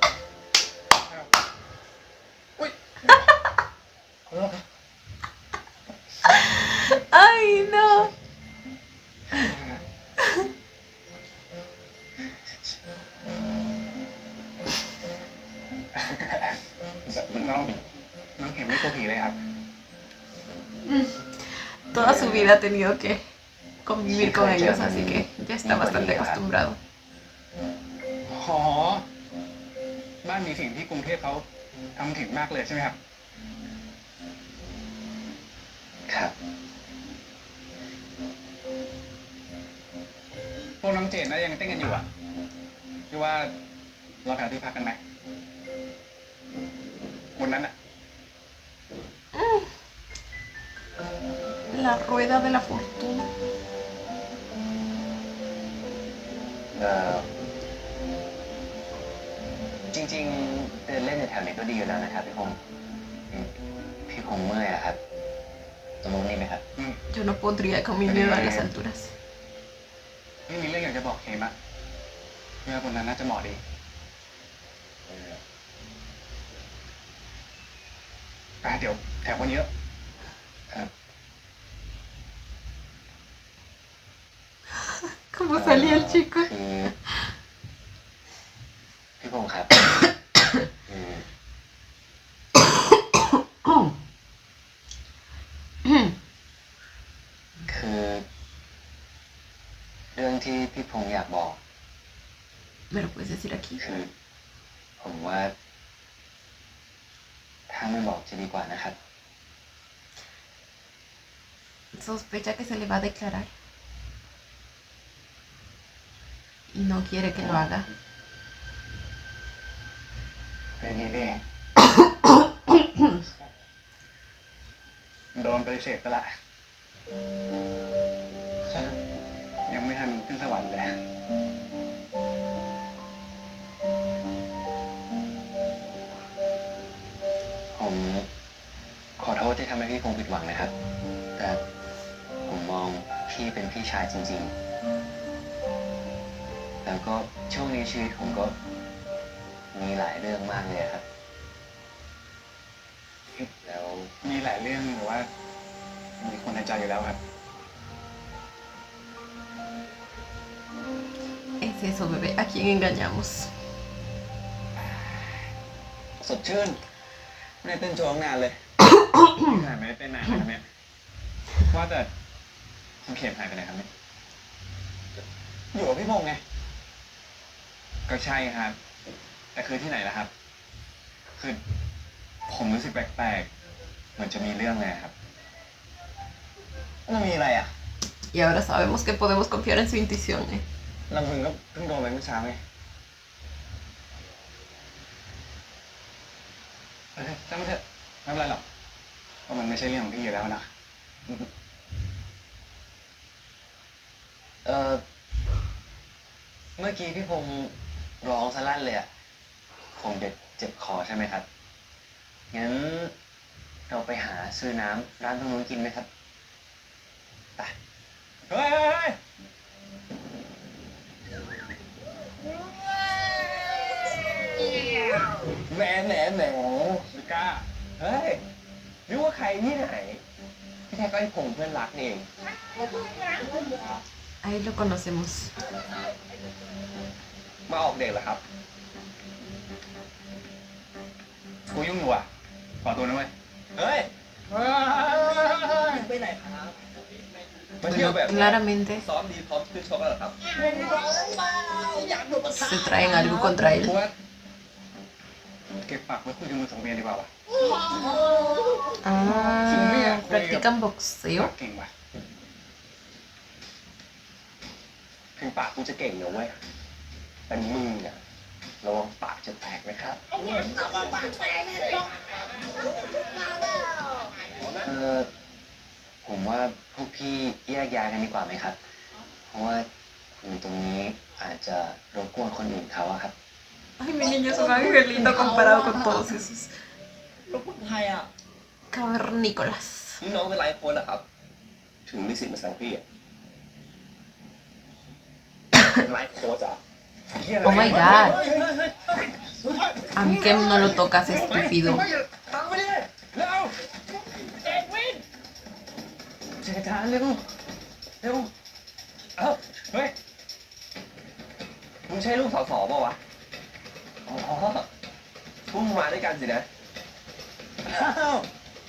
อุ้ยขอโทษครับ Ay, no. น้องเห็นไม่กลัวผีเลยครับ Toda su vida ha tenido que convivir con ellos, así que ya está bastante acostumbrado. หอบ้านมีสิ่งที่กรุงเทพเขาทำถึงมากเลยใช่ไหมครับ ครับ พวกน้องเจนน่ายังเต้นกันอยู่อ่ะคือว่าเราหาที่พักกันไหมวันนั้นอ่ะ La rueda de la fortuna. จริงๆเดินเล่นในแถวนี้ก็ดีอยู่แล้วนะครับพี่พงษ์พี่พงษ์เมื่อยอะครับตรงนู้นนี่ไหมครับ Yo no podría con mi miedo a las alturas. ไม่มีเรื่องอยากจะบอกเขมอะเพื่อคนนั้นน่าจะเหมาะดีเดี๋ยวแถวคนเยอะ ครับ ¿Cómo salía el chico? คือพี่พงษ์ครับ คือเรื่องที่พี่พงษ์อยากบอก ¿Me lo puedes decir aquí? คือผมว่าถ้าไม่บอกจะดีกว่านะครับ Sospecha que se le va a declarar. Y no quiere que lo haga. เป็นอย่างนี้นี่เองโดนปฏิเสธไปละยังไม่ทันขึ้นสวรรค์เลย ผมขอโทษที่ทำให้พี่พงษ์ผิดหวังนะครับ แต่ผมมองพี่เป็นพี่ชายจริงๆ แล้วก็ช่วงนี้ชีวิตผมก็มีหลายเรื่องมากเลยครับ แล้ว มีหลายเรื่องหรือว่ามีคนในใจอยู่แล้วครับ Es eso, bebé. ¿A quién engañamos? สดชื่น ไม่ได้เต้นโชว์ตั้งนานเลย ไม่ได้เต้นนานนะครับเนี่ยว่าแต่คุณเขมหายไปไหนครับเนี่ย อยู่กับพี่พงษ์ไง ก็ใช่ครับ แต่คือที่ไหนล่ะครับ คือผมรู้สึกแปลกๆเหมือนจะมีเรื่องเลยครับ มันมีอะไรอ่ะ Y ahora sabemos que podemos confiar en su intuición, ¿eh? ลำพึงก็เพิ่งโดนไปเมื่อเช้าไง ช่างมันเถอะไม่เป็นไรหรอกเพราะมันไม่ใช่เรื่องของพี่อยู่แล้วนะ เมื่อกี้พี่พงษ์ร้องสลั่นเลยอะคงจะเจ็บคอใช่ไหมครับ งั้นเราไปหาซื้อน้ำร้านตรงนู้นกินไหมครับไป เฮ้ยเฮ้ยเฮ้ยแหมไม่กล้า เฮ้ยนึกว่าใครที่ไหนพี่แท้ก็ไอ้พงษ์เพื่อนรักนี่เอง Ahí lo conocemos. มาออกเดทเหรอครับ กูยุ่งอยู่อ่ะ ขอตัวนะเว้ย เฮ้ย ไปไหนครับ มาเที่ยวแบบ Claramente ซ้อมดีพร้อมขึ้นชกแล้วเหรอครับ se traen algo contra กู él. ว่าเก็บปากไว้คุยกับมือสองเมียดีกว่าวะ Ah, practican ปา boxeo. กเก่งว่ะ ถึงปากกูจะเก่งนะเว้ยแต่มึงเนี่ยระวังปากจะแตกนะครับ ผมว่าพวกพี่แยกย้ายกันดีกว่าไหมครับ เพราะว่าอยู่ตรงนี้อาจจะรบกวนคนอื่นเขาอะครับ Ay, mi niño es un angelito comparado con todos esos รบกวนใครอ่ะ cavernícolas. นี่น้องเป็นไรคนเหรอครับ ถึงมีสิทธิ์มาสั่งพี่อะไลฟ์โค้ชอ่ะ Oh my god. A mí que no lo tocas, estúpido. ตังไปดิเร็ว เจจานเร็วเร็วเอ้า เฮ้ย มึงใช่ลูกสสเปล่าวะ อ๋อพวกมึงมาด้วยกันสินะ อ้าว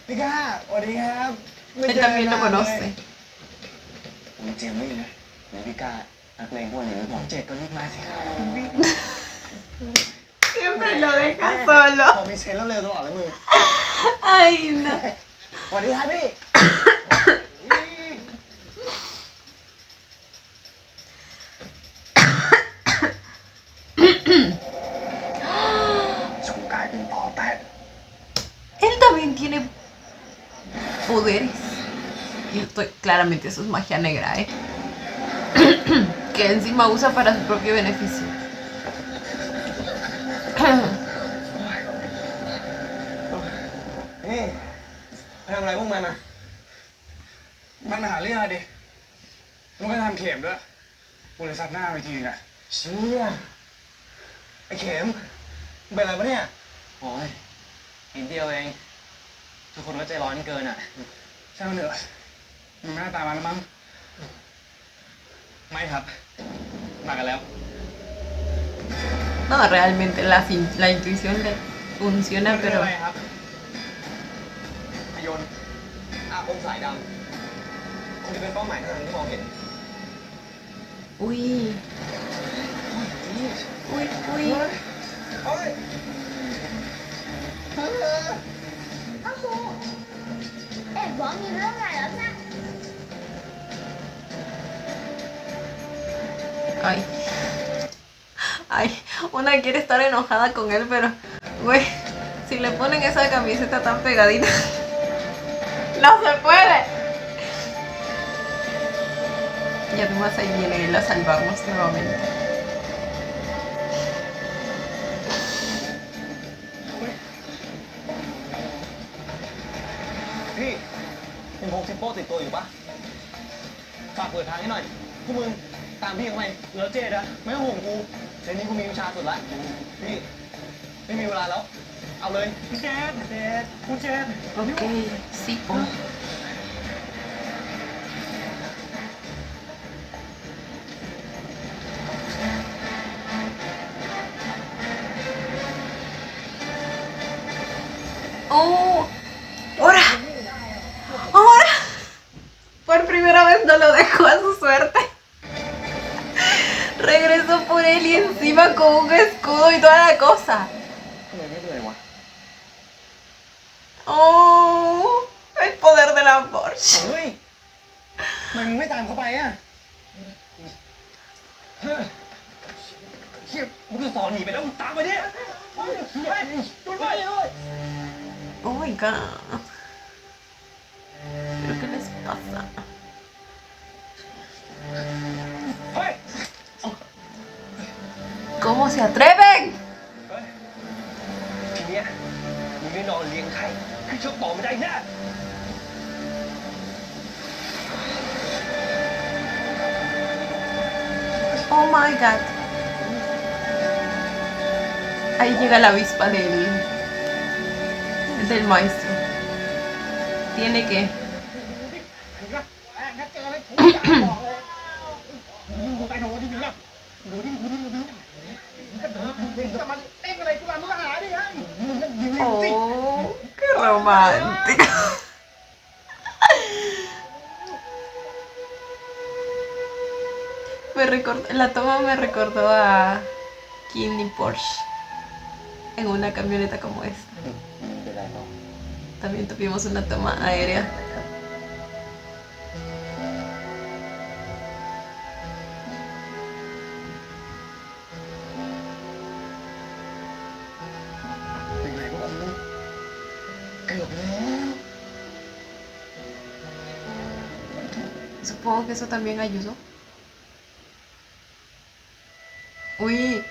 พี่ก้าสวัสดีครับ ไม่ Él เจอกัน también lo นานเลย conoce. คุณเจมส์ไม่นะเดี๋ยวพี่กล้านักเลงพวกนี้บอกเจ็ดก็รีบมาสิครับ Siempre lo deja solo. พอมีเซนแล้วเร็วตลอดเลยมึง Ay, no. สวัสดีครับพี่ จงกลายเป็นพอแป๊ด Él también tiene poderes. Y esto, claramente eso es magia negra, ¿eh? Que encima usa para su propio beneficio. นี่ไปทำอะไรพวกมันอ่ะ มันหาเรื่องดิมันก็ทำเข็มด้วยบริษัทหน้าไปทีน่ะ เชี่ยไอ้เข็มมึงเป็นอะไรปะเนี่ย โอ้ยนิดเดียวเอง ทุกคนก็ใจร้อนเกินอ่ะ ช่างมันเถอะมันไม่น่าตามมาแล้วมั้ง ไม่ครับ มากันแล้ว No, realmente la intuición le funciona, เป็น pero... อะไรครับพยนต์อาคมสายดำคงจะเป็นเป้าหมายทางที่มองเห็น Uy. Uy, uy. โอ้ย อ้าวครูเอ็ดบอกมีเรื่องอะไรแล้วนะ Ay. Ay, una quiere estar enojada con él, pero... Güey, si le ponen esa camiseta tan pegadita... ¡No se puede! Y además ahí viene él a salvarnos nuevamente. พี่ยังพกซิปโป้ติดตัวอยู่ปะฝากเปิดทางให้หน่อย พวกมึงตามพี่ทำไมเหลือเจ็ดอะไม่ต้องห่วงกูเดี๋ยวนี้กูมีวิชาสุดละ พี่ไม่มีเวลาแล้ว เอาเลยพี่เจนกูเจน Ok, sí, po. ¡Oh! ¡Ahora! ¡Ahora! Por primera vez no lo dejó a su suerte. Regresó por él y encima con un escudo y toda la cosa. ทำไมไม่เลยวะ ¡Oh! El poder de la Porsche. เฮ้ยทำไมมึงไม่ตามเขาไปอะเฮ้ยเชี่ยมึงจะสอนหนีไปแล้วมึงตามไปดิเฮ้ยช่วยไปเลย Oh my god. ¿Pero qué les pasa? เฮ้ย ¿Cómo se atreven? เฮ้ยทีเนี้ยมึงได้นอนเลี้ยงไข่พี่เชือกต่อไม่ได้แน่ Oh my god. Ahí llega la avispa del maestro. Tiene que... ถ้าเจออะไรผมจะบอกเลยดูไปโน้ตที่นี่ละดูที่จะมาเต้นอะไรกูมามึงหาดิฮะมึงนั่นยืนสิ Oh, qué romántico. La toma me recordó a Kim y Porsche en una camioneta como esta. เป็นไรเปล่า También tuvimos una toma aérea. เป็นไงพวกคุณเกือบแล้ว Supongo que eso también ayudó. Uy.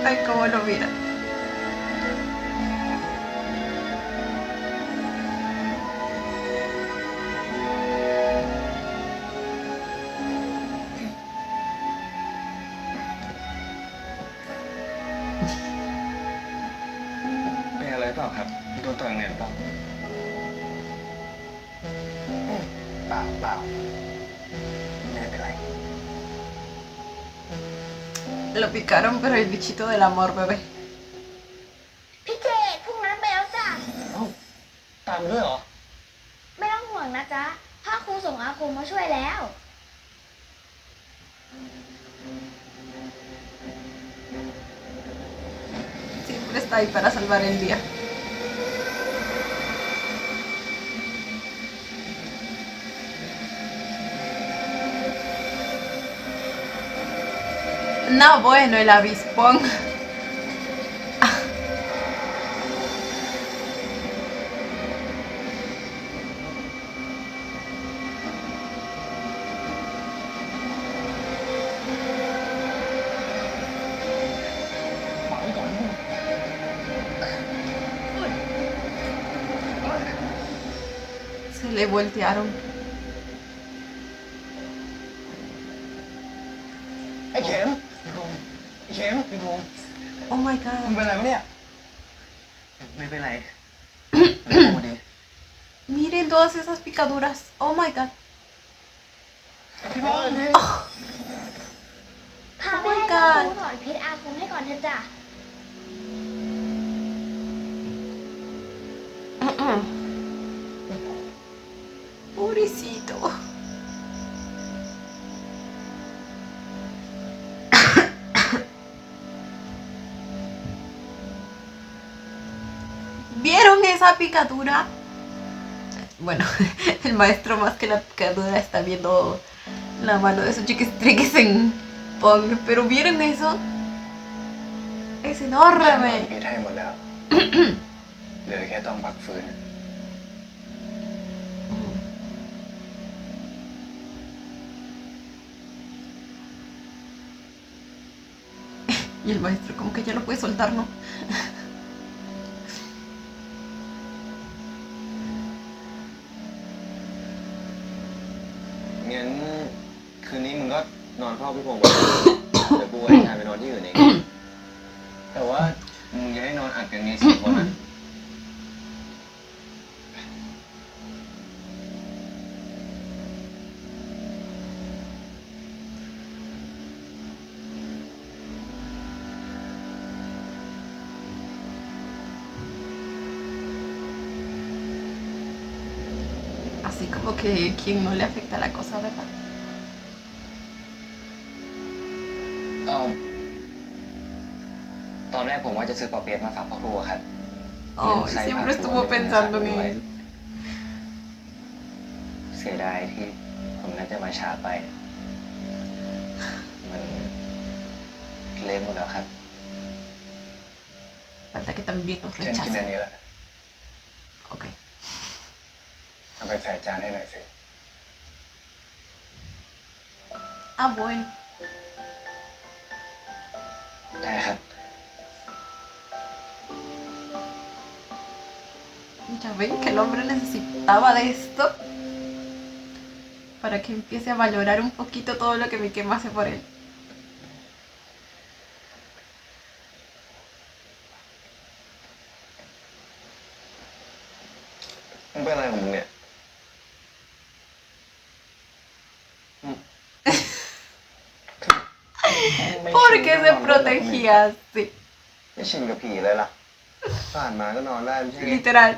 Ay, cómo lo mira.เป็นอะไรเปล่าครับโดนต่อยไงหรือเปล่า เปล่าไม่เป็นไร Lo picaron, pero el bichito del amor, bebé. พี่เจดพวกนั้นไปแล้วจ้ะ เอ้า ามด้วยเหรอ ไม่ต้องห่วงนะจ๊ะพ่อครูส่งอาคมมาช่วยแล้ว Siempre está ahí para salvar el día. No, bueno, el avispón. Se le voltearon. ไอ้เข็มไอ้เข็มพี่ภูมิ Oh my มึง god. เป็นอะไรวะเนี่ย ไม่เป็นไร Miren todas esas picaduras. Oh my god. พี่บอล พาไปให้พ่อครูถอนพิษอาคมให้ก่อนเถอะจ้ะ Pobrecito. ¿Vieron esa picadura? Bueno, el maestro más que la picadura está viendo la mano de su chiquistriquis en Pong. Pero ¿vieron eso? Es พิษ enorme. ให้หมดแล้ว เหลือแค่ต้องพักฟื้น Y el maestro como que ya lo puede soltar, ¿no? งั้นคืนนี้มึงก็นอนเฝ้าพี่พงศ์ไว้เดี๋ยวกูให้ชายไปนอนที่อื่นเอง แต่ว่ามึงอย่าให้นอนอัดกันไงสี่คนนะ Así como que quien no le afecta la cosa, ¿verdad? ตอนแรกผมว่าจะซื้อปอเปี๊ยะมาฝากพ่อครูอะครับ Oh, siempre estuvo pensando en él. เสียดายที่ผมน่าจะมาช้าไป มันเละหมดแล้วครับ Falta que también nos ฉันกินอัน rechacen. นี้แหละ Ok. เอาไปใส่จานให้หน่อยสิ Ah, bueno. ได้ครับ Ya ven que el hombre necesitaba de esto para que empiece a valorar un poquito todo lo que mi quema hace por él. มึงเป็นอะไรของมึงเนี่ย ¿Por qué se protegía así? ไม่ชินกับผีเลยล่ะผ่านมาก็นอนได้ไม่ใช่ไง Literal.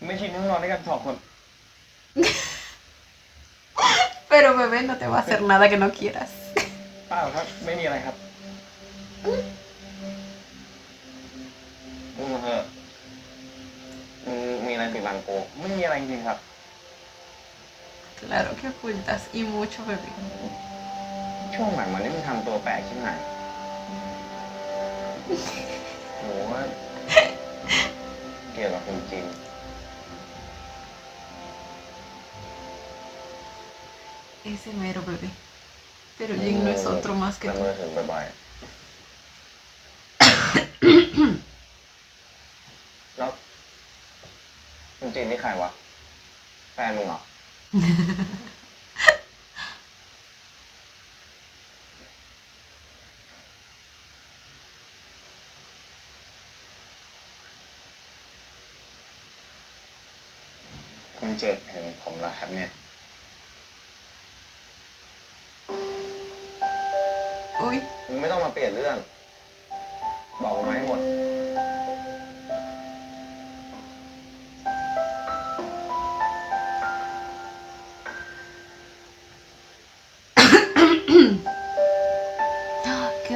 ไม่ชินต้องนอนด้วยกันสองคน Pero bebé, no te va a hacer nada que no quieras. เปล่าครับ ไม่มีอะไรครับมึงเถอะมึงมีอะไรปิดบังกูไม่มีอะไรจริงๆครับ Claro que ocultas y mucho, bebé. ช่วงหลังมันนี่มึงทำตัวแปลกใช่ไหมหนูว่าเกี่ยวกับคุณจริง Ese mero bebé. Pero Jin no es otro más que แล้ว tú. มือถือบ่อยๆแล้วคุณจีนนี่ใครวะ แฟนมึงเหรอ คุณเจ็ดเห็นผมแล้วครับเนี่ย Uy, มึงไม่ต้องมาเปลี่ยนเรื่อง บอกผมมาให้หมด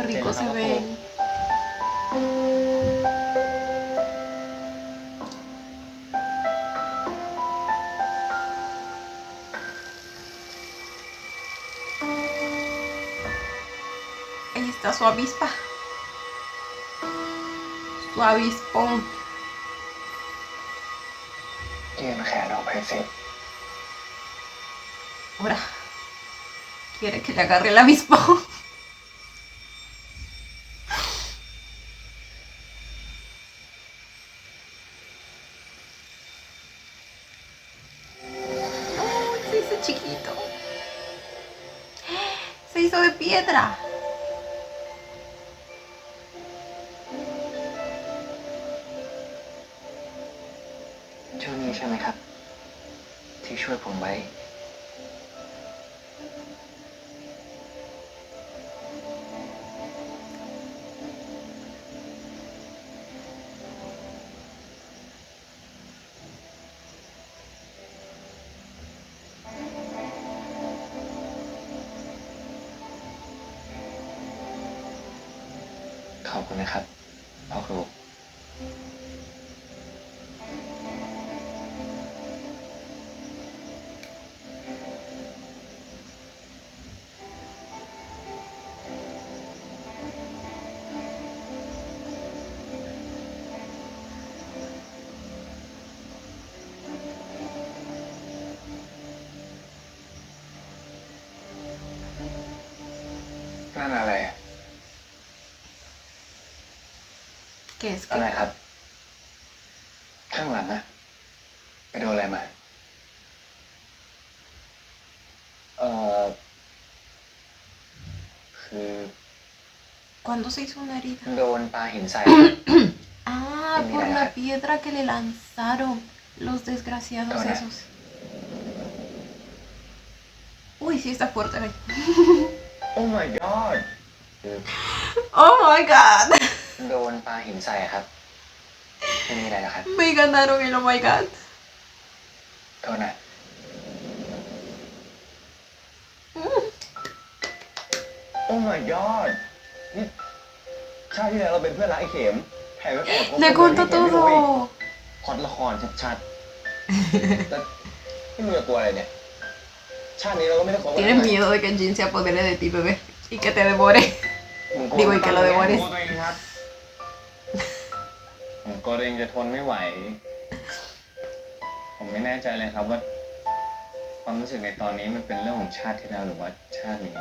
rico se ven. Ahí está su avispa. Su avispón. ยื่นแขนออกไปสิ Ahora quiere que le agarre el avispón. Oh, se hizo chiquito. Se hizo de piedra. ช่วงนี้ใช่ไหมครับ ที่ช่วยผมไว้ ขอบคุณนะครับพ่อครู นั่นอะไร ¿Qué es? อะไร ¿Qué? ครับ ข้างหลังนะไปโดนอะไรมา คือ ¿Cuándo se hizo una herida? โดนปลาหินใส่ Ah, por la piedra que le lanzaron los desgraciados Ahora. esos. Uy, sí está fuerte. Ay. Oh my god Oh my god. โดนปลาหินใส่ครับ ไม่มีอะไรหรอกครับ Me ganaron el oh my god. โทษนะ Oh my god นี่ชาติที่แล้วเราเป็นเพื่อนรักไอ้เข็มแถมไม่ออก Le contó todo. พล็อตละครชัดๆแต่นี่มึงจะกลัวอะไรเนี่ย ชาตินี้เราก็ไม่ได้คบกัน Tienes miedo de que Jin se apodere de ti, bebé. Y que te devore. มึงกลัว Digo, y que lo ผม devores. กลัวตัวเองครับผมกลัวตัวเองจะทนไม่ไหว ผมไม่แน่ใจเลยครับว่าความรู้สึกในตอนนี้มันเป็นเรื่องของชาติที่แล้วหรือว่าชาตินี้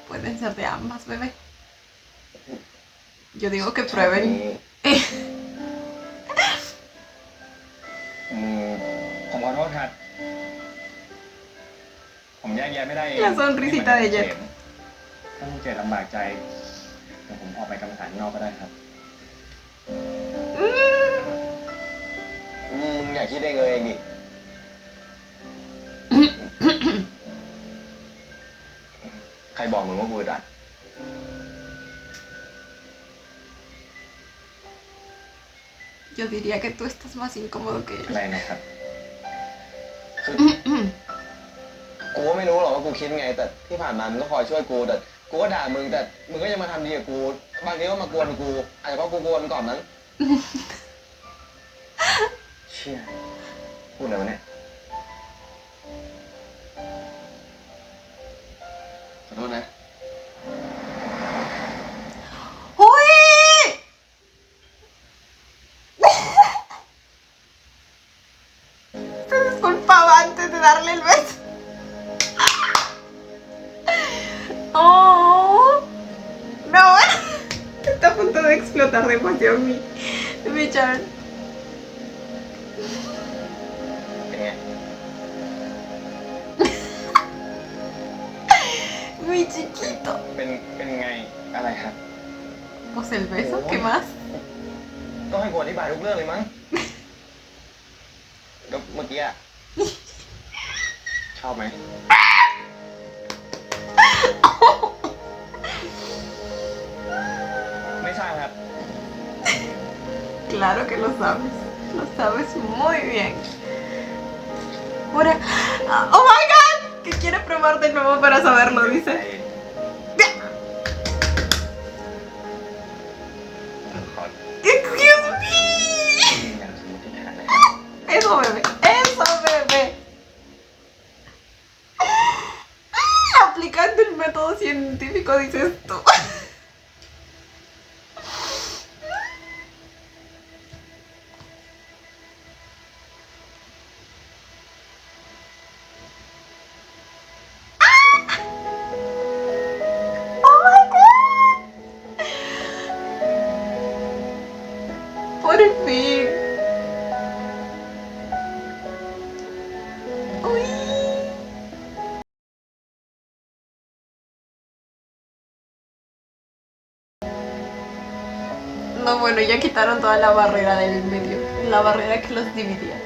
Pueden ser de ambas, bebé. Yo digo que prueben. ผมขอโทษครับ ผมแยกแยะไม่ได้ La sonrisita de Jet. ถ้าคุณเจตลำบากใจเดี๋ยวผมออกไปกรรมฐานนอกก็ได้ครับมึงอยากคิดเองดิ ใครบอกมึงว่ากูอึดอัด Yo diría que tú estás más incómodo que อะไร él. นะครับ คือกูก็ไม่รู้หรอกว่ากูคิดไง แต่ที่ผ่านมามึงก็คอยช่วยกู แต่กูก็ด่ามึง แต่มึงก็ยังมาทำดีกับกู บางทีก็มากวนกู อาจจะเพราะกูกวนก่อนนั้น เชี่ย พูดอะไรวะเนี่ย ขอโทษนะ ¡Uy! Se disculpaba antes de darle el beso. ¡Oh! No, está a punto de explotar demasiado mi Chan. เป็นไง Mi chiquito. เป็นไง อะไรครับ Pues el beso, ¿qué más? ต้องให้กูอธิบายทุกเรื่องเลยมั้ง แล้วเมื่อกี้อะ ชอบไหม ไม่ใช่ครับ Claro que lo sabes. Lo sabes muy bien. Ahora. ¡Oh my god! Que quiere probar de nuevo para saberlo, dice. del método científico dices tú? Por fin. Uy. No, bueno, ya quitaron toda la barrera del medio, la barrera que los dividía.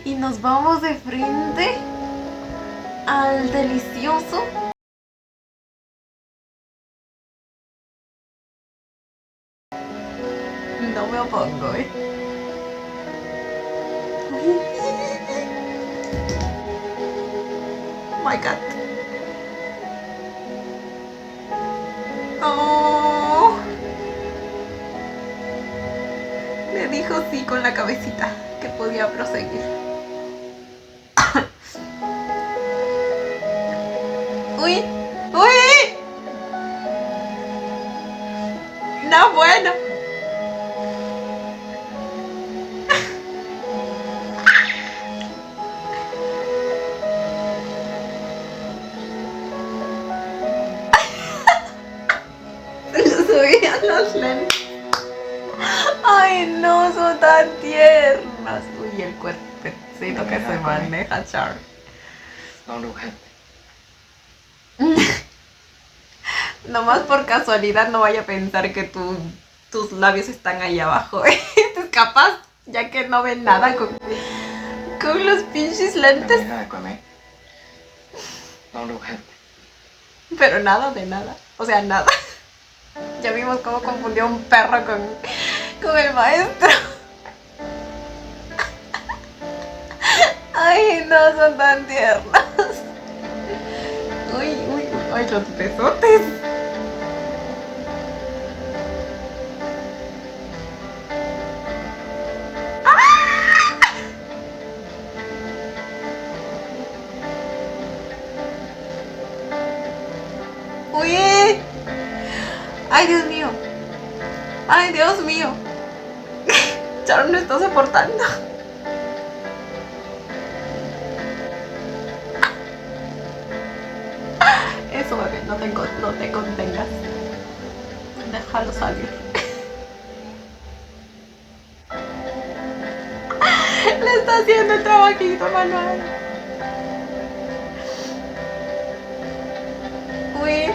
Y nos vamos de frente al delicioso. No me opongo, Oh my god. Oh. Me dijo sí con la cabecita que podía proseguir. Uy, uy. No, bueno. Subían los lentes. Ay, no, son tan tiernas. Uy, el cuerpecito que se maneja, Char. ลองดูครับ Nomás por casualidad no vaya a pensar que tus labios están ahí abajo. Es capaz, ya que no ven nada con los pinches แบบ lentes. นี้ได้กว่าไหมลองดูครับ Pero nada de nada. O sea, nada. Ya vimos cómo confundió un perro con el maestro. Ay, no, son tan tiernas. Uy, uy, ay, los besotes. Uy. Ay, Dios mío. Ay, Dios mío. Charo no está soportando. Eso, bebé, no te contengas. Déjalo salir. Le está haciendo el trabajito manual. Uy.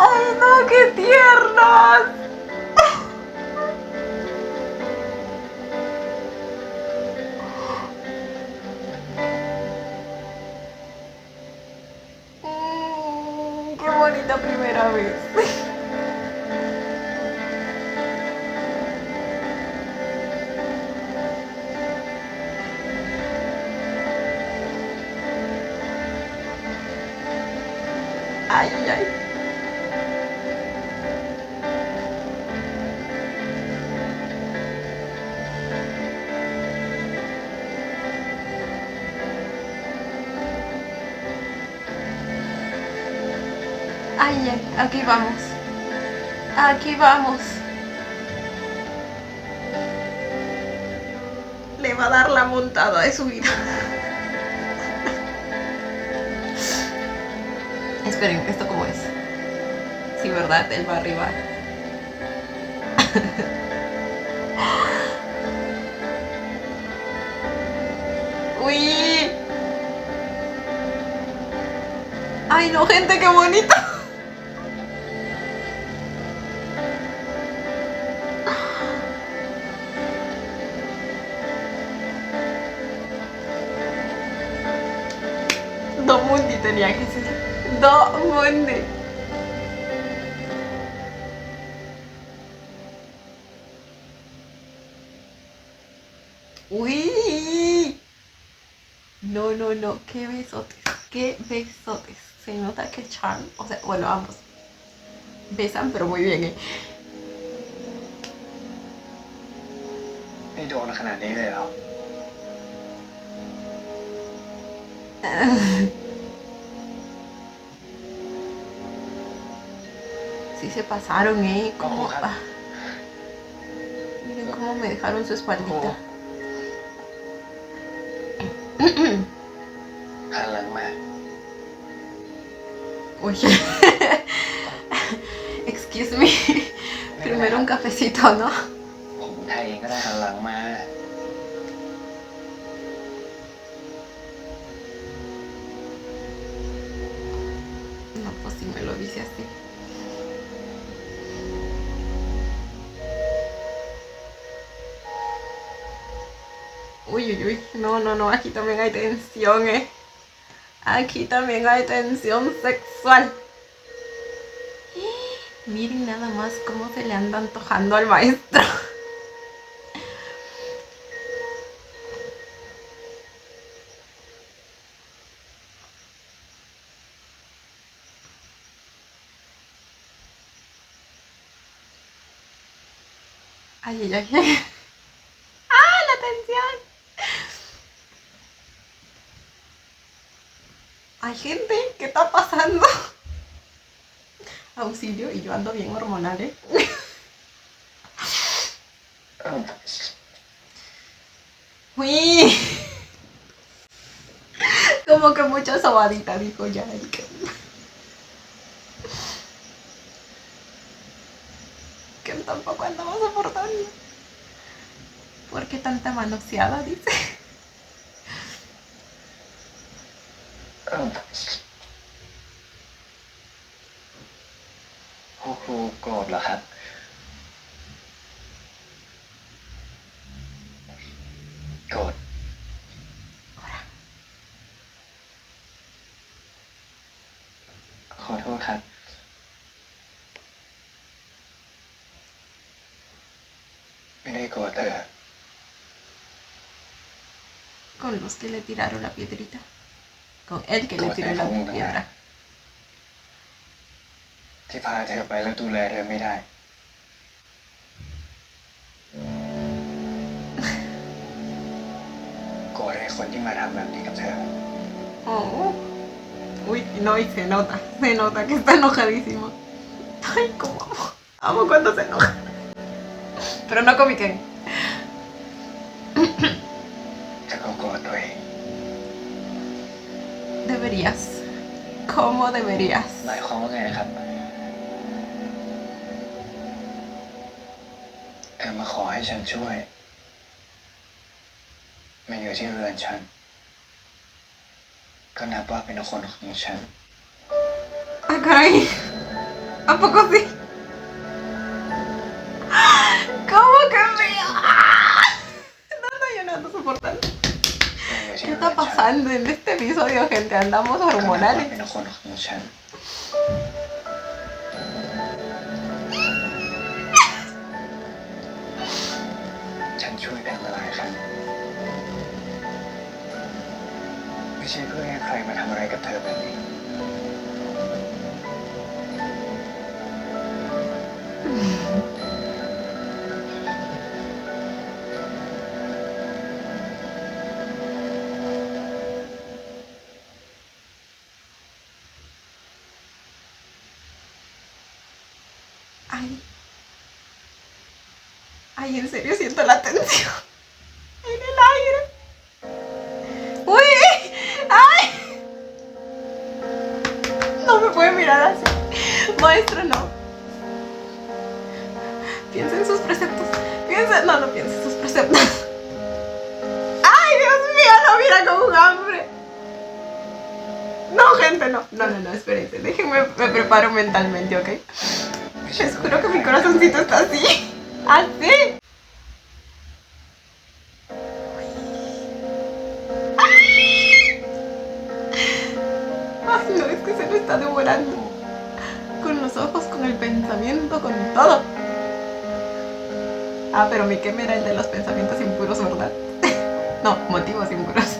¡Ay, no, qué tiernas! ¡Qué bonita primera vez! ¡Ay, ay! Ay, ay, aquí vamos. Aquí vamos. Le va a dar la montada de su vida. Esperen, ¿esto cómo es? Sí, ¿verdad? Él va arriba. ¡Uy! ¡Ay, no, gente, qué bonito! Do Mundi tenía que ser. Do Mundi. Uy. No, no, no. Qué besotes. Qué besotes. Se nota que Charm, o sea, bueno, ambos besan, pero muy bien, นี่โดนขนาดนี้เลยเหรอ Sí se pasaron, Como, Ojo, ja. Miren cómo me dejaron su espaldita. หันหลังมา Uy. Excuse me. Primero un cafecito, ¿no? ผมไทยเองก็ได้หันหลังมา No, pues si me lo dice así. Uy, uy, uy. No, no, no. Aquí también hay tensión, Aquí también hay tensión sexual. Miren nada más cómo se le anda antojando al maestro. Ay, ay, ay. ¡Ah, la tensión! Hay gente, ¿qué está pasando? Auxilio, y yo ando bien hormonal, Uy. Como que mucha sobadita, dijo ya. Que tampoco andamos soportando. ¿Por qué tanta manoseada? Dice. ผู้ครูโกรธเหรอครับ โกรธ ขอโทษครับ ไม่ได้โกรธเธอ Con los que le tiraron la piedrita. Con el que le tiró la piedra. ที่พาเธอไปแล้วดูแลเธอไม่ได้ โกรธไอ้คนที่มาทำแบบนี้กับเธอ Oh. Uy, no, y se nota que está enojadísimo. Ay, cómo amo cuando se enoja. Pero no comiquen. เธอก็โกรธตัวเอง Deberías. ¿Cómo deberías? หมายความว่าไงนะครับ เธอมาขอให้ฉันช่วยมาอยู่ที่เรือนฉัน ก็นับว่าเป็นคนของฉัน Ah, caray. ¿A poco sí? ¿Cómo que me.? No, no, yo no ando soportando. ¿Qué está pasando en este episodio, gente? Andamos ก็นับว่า hormonales. เป็นคนของฉัน ฉันช่วยเธอมาหลายครั้งไม่ใช่เพื่อให้ใครมาทำอะไรกับเธอแบบนี้ Ay. Ay, en serio siento la tensión. En el aire. ¡Uy! ¡Ay! No me puede mirar así. Maestro, no. Piensa en sus preceptos. Piensa. No, no piensa en sus preceptos. ¡Ay, Dios mío! Lo mira con un hambre. No, gente, no. No, no, no, espérense. Déjenme, me preparo mentalmente, ¿ok? Les juro que mi corazoncito está así. Así. Ay, no, es que se lo está devorando. Con los ojos, con el pensamiento, con todo. Ah, pero mi Kem era el de los pensamientos impuros, ¿verdad? No, motivos impuros.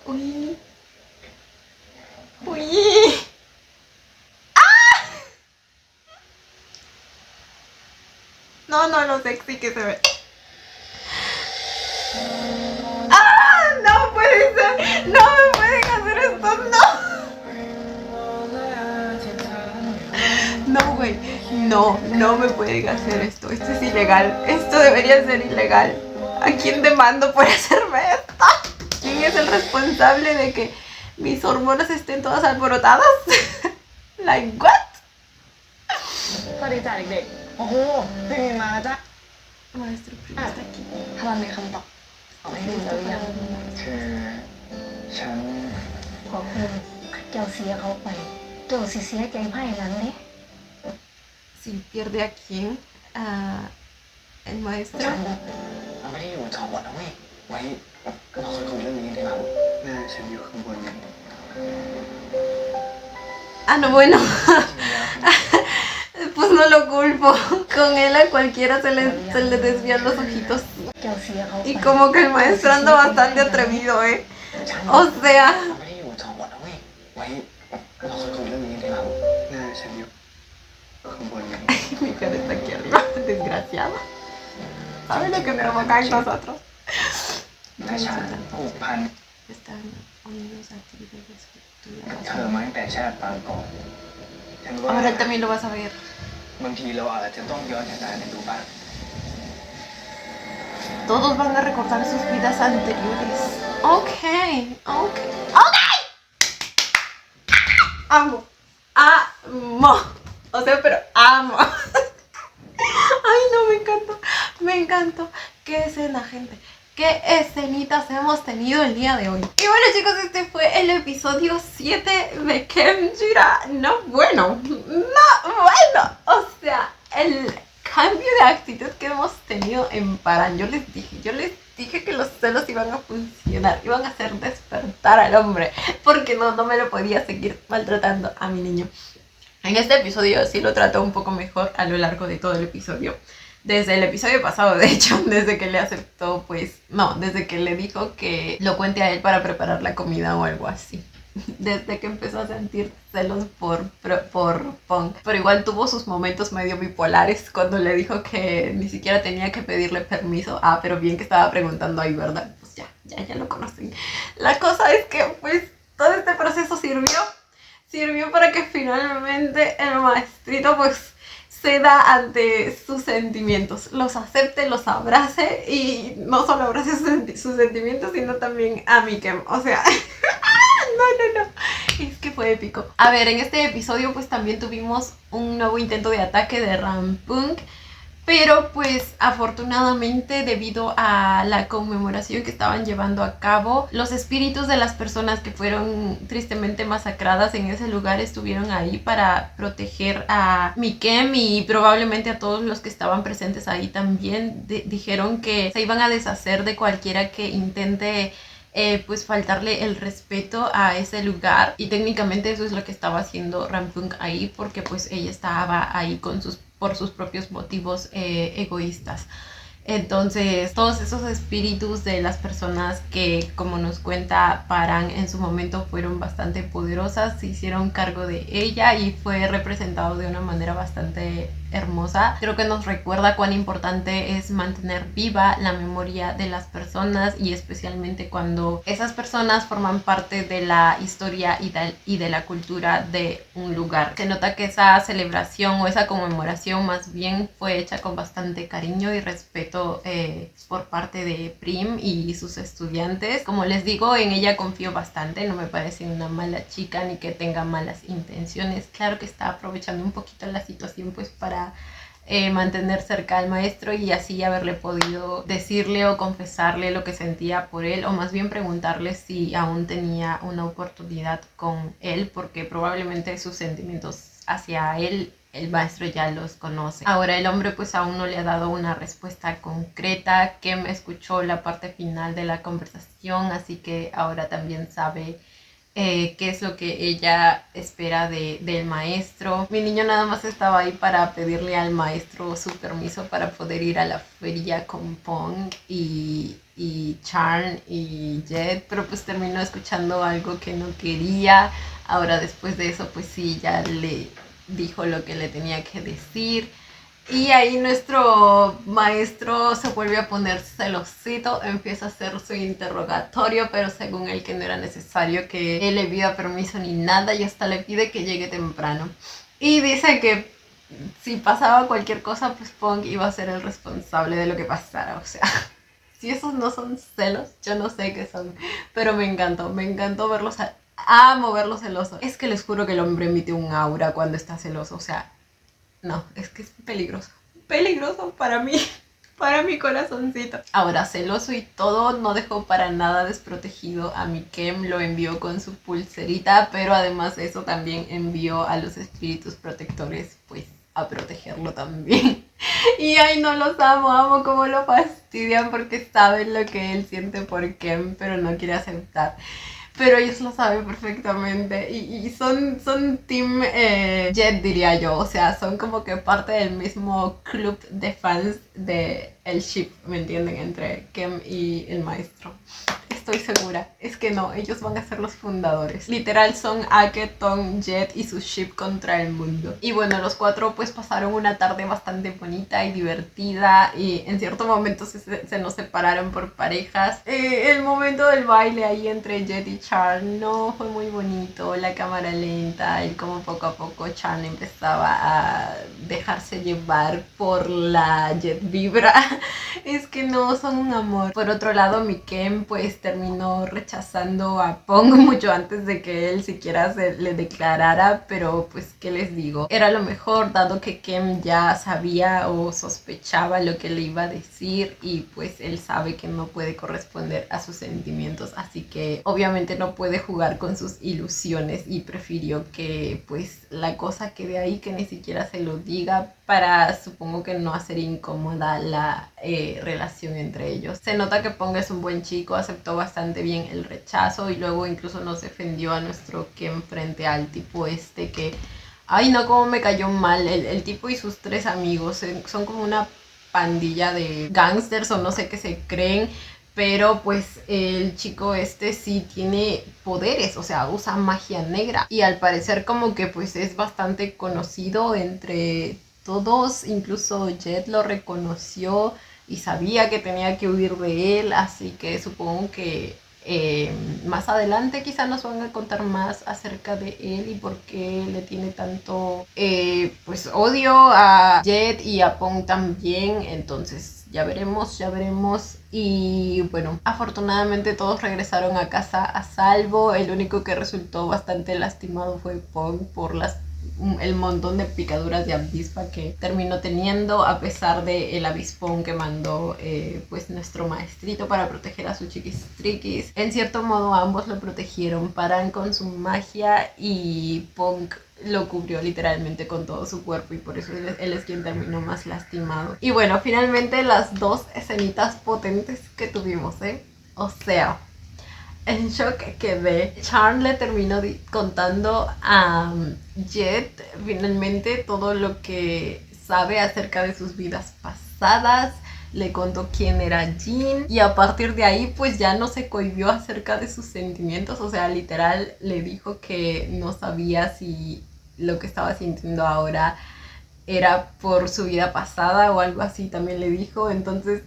Uy. Uy. ¡Ah! No, lo sexy que se ve. ¡Ah! No puede ser. No me pueden hacer esto, no. No, güey. No me pueden hacer esto. Esto es ilegal. Esto debería ser ilegal. ¿A quién demando por hacerme esto? ¿Quién es el responsable de que mis hormonas estén todas alborotadas? Like what? สวัสดีจ้าเด็กๆ โอ้โหเป็นไงมาจ๊ะ Maestro Prim está aquí. ถ้ามันมีคำตอบเอาให้ดูแล้วหรือยัง คือฉัน ขอบคุณเจ้าเสียเขาไป เจ้าสิเสียใจไพ่หลังเด้ Si pierde a quién, a el maestro. เราไม่ได้อยู่2 วันนะเว้ย ไว้เราค่อยคุยเรื่องนี้ดีกว่า แม่ฉันอยู่ข้างบนนี้ Ah, no, bueno. Pues no lo culpo. Con él a cualquiera se le desvían los ojitos. เจ้าเสียเขาไป Y como que el maestro anda bastante atrevido, ¿eh? O sea, เราไม่ได้อยู่2 วันนะเว้ย ไว้เราค่อยคุยเรื่องนี้ดีกว่า แม่ฉันอยู่ข้างบนนี้ mi cara está aquí arriba, desgraciado. ¿Sabes lo que provoca en nosotros? แต่ฉันผูกพัน Están unidos a actividades กับเธอมาตั้งแต่ชาติปางก่อนฉันว่า Ahora también lo vas a ver. บางทีเราอาจจะต้องย้อนชะตากันดูบ้าง Todos van a recordar sus vidas anteriores. Ok. Amo. O sea, pero amo. Ay, no, me encantó. ¿Qué escena, gente? ¿Qué escenitas hemos tenido el día de hoy? Y bueno, chicos, este fue el episodio 7 de Kenjira. No bueno. O sea, el cambio de actitud que hemos tenido en Paran. Yo les dije que los celos iban a funcionar, iban a hacer despertar al hombre, porque no me lo podía seguir maltratando a mi niño. En este episodio sí lo trató un poco mejor a lo largo de todo el episodio. Desde el episodio pasado, de hecho, desde que le aceptó, desde que le dijo que lo cuente a él para preparar la comida o algo así. Desde que empezó a sentir celos por Punk. Pero igual tuvo sus momentos medio bipolares cuando le dijo que ni siquiera tenía que pedirle permiso. Ah, pero bien que estaba preguntando ahí, ¿verdad? Pues ya lo conocen. La cosa es que pues todo este proceso sirvió para que finalmente el maestrito pues ceda ante sus sentimientos, los acepte, los abrace y no solo abrace sus sentimientos, sino también a Mikem. O sea, no, es que fue épico. A ver, en este episodio pues también tuvimos un nuevo intento de ataque de Rampunk, pero pues afortunadamente debido a la conmemoración que estaban llevando a cabo, los espíritus de las personas que fueron tristemente masacradas en ese lugar estuvieron ahí para proteger a Mikem y probablemente a todos los que estaban presentes ahí también. Dijeron que se iban a deshacer de cualquiera que intente pues faltarle el respeto a ese lugar, y técnicamente eso es lo que estaba haciendo Rampunk ahí, porque pues ella estaba ahí por sus propios motivos egoístas. Entonces todos esos espíritus de las personas que, como nos cuenta Paran, en su momento fueron bastante poderosas, se hicieron cargo de ella y fue representado de una manera bastante hermosa. Creo que nos recuerda cuán importante es mantener viva la memoria de las personas, y especialmente cuando esas personas forman parte de la historia y de la cultura de un lugar. Se nota que esa celebración o esa conmemoración más bien fue hecha con bastante cariño y respeto por parte de Prim y sus estudiantes. Como les digo, en ella confío bastante, no me parece una mala chica ni que tenga malas intenciones. Claro que está aprovechando un poquito la situación pues para mantener cerca al maestro y así haberle podido decirle o confesarle lo que sentía por él, o más bien preguntarle si aún tenía una oportunidad con él, porque probablemente sus sentimientos hacia él el maestro ya los conoce. Ahora el hombre pues aún no le ha dado una respuesta concreta. Kem escuchó la parte final de la conversación, así que ahora también sabe qué es lo que ella espera del maestro. Mi niño nada más estaba ahí para pedirle al maestro su permiso para poder ir a la feria con Pong y Charm y Jet, pero pues terminó escuchando algo que no quería. Ahora después de eso pues sí, ya le dijo lo que le tenía que decir. Y ahí nuestro maestro se vuelve a poner celosito, empieza a hacer su interrogatorio, pero según él que no era necesario que él le pida permiso ni nada, y hasta le pide que llegue temprano. Y dice que si pasaba cualquier cosa, pues Pong iba a ser el responsable de lo que pasara. O sea, si esos no son celos, yo no sé qué son. Pero me encantó verlos. Amo verlos celosos. Es que les juro que el hombre emite un aura cuando está celoso, o sea... No, es que es peligroso. Peligroso para mí, para mi corazoncito. Ahora, celoso y todo, no dejó para nada desprotegido a mi Kem. Lo envió con su pulserita, pero además de eso también envió a los espíritus protectores, pues, a protegerlo también. Y ay, no los amo como lo fastidian porque saben lo que él siente por Kem, pero no quiere aceptar. Pero ellos lo saben perfectamente y son team Jet, diría yo. O sea, son como que parte del mismo club de fans de el ship, ¿me entienden? Entre Kem y el maestro. Estoy segura. Es que no, ellos van a ser los fundadores. Literal son Ake, Tong, Jet y su ship contra el mundo. Y bueno, los cuatro pues pasaron una tarde bastante bonita y divertida. Y en cierto momento se nos separaron por parejas. El momento del baile ahí entre Jet y Charm no fue muy bonito. La cámara lenta, y como poco a poco Charm empezaba a dejarse llevar por la Jet vibra. Es que no, son un amor. Por otro lado, mi Kem pues terminó rechazando a Pong mucho antes de que él siquiera se le declarara, pero pues qué les digo, era lo mejor dado que Kem ya sabía o sospechaba lo que le iba a decir y pues él sabe que no puede corresponder a sus sentimientos, así que obviamente no puede jugar con sus ilusiones y prefirió que pues la cosa quede ahí, que ni siquiera se lo diga para, supongo que no hacer incómoda la relación entre ellos. Se nota que Pong es un buen chico, aceptó bastante bien el rechazo y luego incluso nos defendió a nuestro Kem frente al tipo este que... Ay no, cómo me cayó mal. El tipo y sus 3 amigos son como una pandilla de gangsters o no sé qué se creen. Pero pues el chico este sí tiene poderes, o sea, usa magia negra. Y al parecer como que pues es bastante conocido entre todos, incluso Jet lo reconoció y sabía que tenía que huir de él, así que supongo que más adelante quizá nos van a contar más acerca de él y por qué le tiene tanto pues odio a Jet y a Pong también. Entonces ya veremos. Y bueno, afortunadamente todos regresaron a casa a salvo. El único que resultó bastante lastimado fue Pong por el montón de picaduras de avispa que terminó teniendo, a pesar del avispón que mandó pues nuestro maestrito para proteger a sus chiquistriquis. En cierto modo ambos lo protegieron, paran con su magia y Pong lo cubrió literalmente con todo su cuerpo y por eso él es quien terminó más lastimado. Y bueno, finalmente las 2 escenitas potentes que tuvimos, o sea, en shock quedé. Charm le terminó contando a Jet finalmente todo lo que sabe acerca de sus vidas pasadas. Le contó quién era Jin y a partir de ahí pues ya no se cohibió acerca de sus sentimientos. O sea, literal le dijo que no sabía si lo que estaba sintiendo ahora era por su vida pasada o algo así, también le dijo. Entonces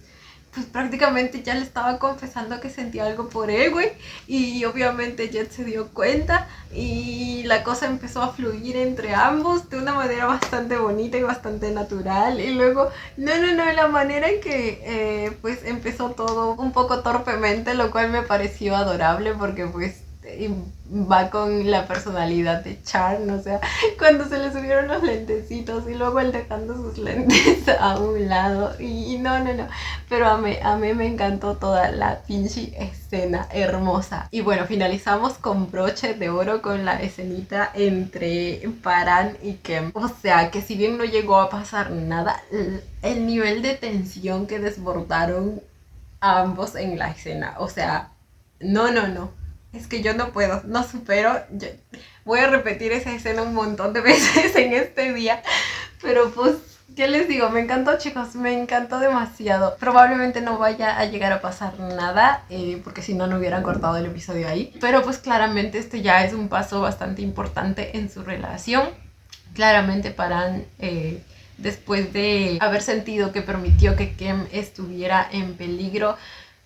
pues prácticamente ya le estaba confesando que sentía algo por él, güey. Y obviamente Jet se dio cuenta y la cosa empezó a fluir entre ambos de una manera bastante bonita y bastante natural. Y luego, la manera en que pues empezó todo un poco torpemente, lo cual me pareció adorable porque pues va con la personalidad de Charm, o sea, cuando se le subieron los lentecitos y luego él dejando sus lentes a un lado y no, pero a mí me encantó toda la pinche escena hermosa. Y bueno, finalizamos con broche de oro con la escenita entre Paran y Kem. O sea, que si bien no llegó a pasar nada, el nivel de tensión que desbordaron ambos en la escena, o sea, no. es que yo no puedo, no supero. Voy a repetir esa escena un montón de veces en este día, pero pues, ¿qué les digo? Me encantó, chicos, me encantó demasiado. Probablemente no vaya a llegar a pasar nada, porque si no, no hubieran cortado el episodio ahí. Pero pues claramente este ya es un paso bastante importante en su relación. Claramente Paran, después de haber sentido que permitió que Kem estuviera en peligro,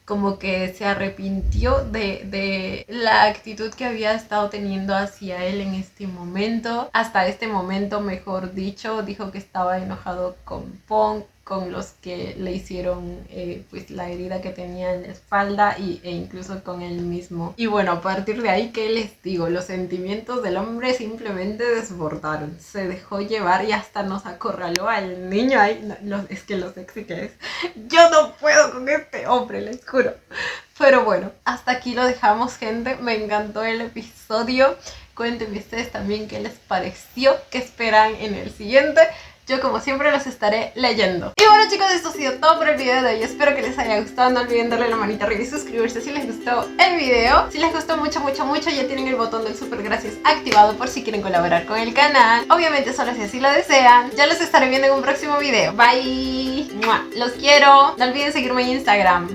como que se arrepintió de la actitud que había estado teniendo hacia él en este momento. Hasta este momento, mejor dicho, dijo que estaba enojado con Pong, con los que le hicieron pues la herida que tenía en la espalda e incluso con él mismo. Y bueno, a partir de ahí, ¿qué les digo? Los sentimientos del hombre simplemente desbordaron. Se dejó llevar y hasta nos acorraló al niño. Ay, no, es que lo sexy que es. Yo no puedo con este hombre, les juro. Pero bueno, hasta aquí lo dejamos, gente. Me encantó el episodio. Cuéntenme ustedes también qué les pareció, qué esperan en el siguiente. Yo como siempre los estaré leyendo. Y bueno, chicos, esto ha sido todo por el video de hoy. Espero que les haya gustado. No olviden darle la manita arriba y suscribirse si les gustó el video. Si les gustó mucho, mucho, mucho, ya tienen el botón del super gracias activado por si quieren colaborar con el canal. Obviamente solo si así lo desean. Ya los estaré viendo en un próximo video. Bye. ¡Mua! Los quiero. No olviden seguirme en Instagram.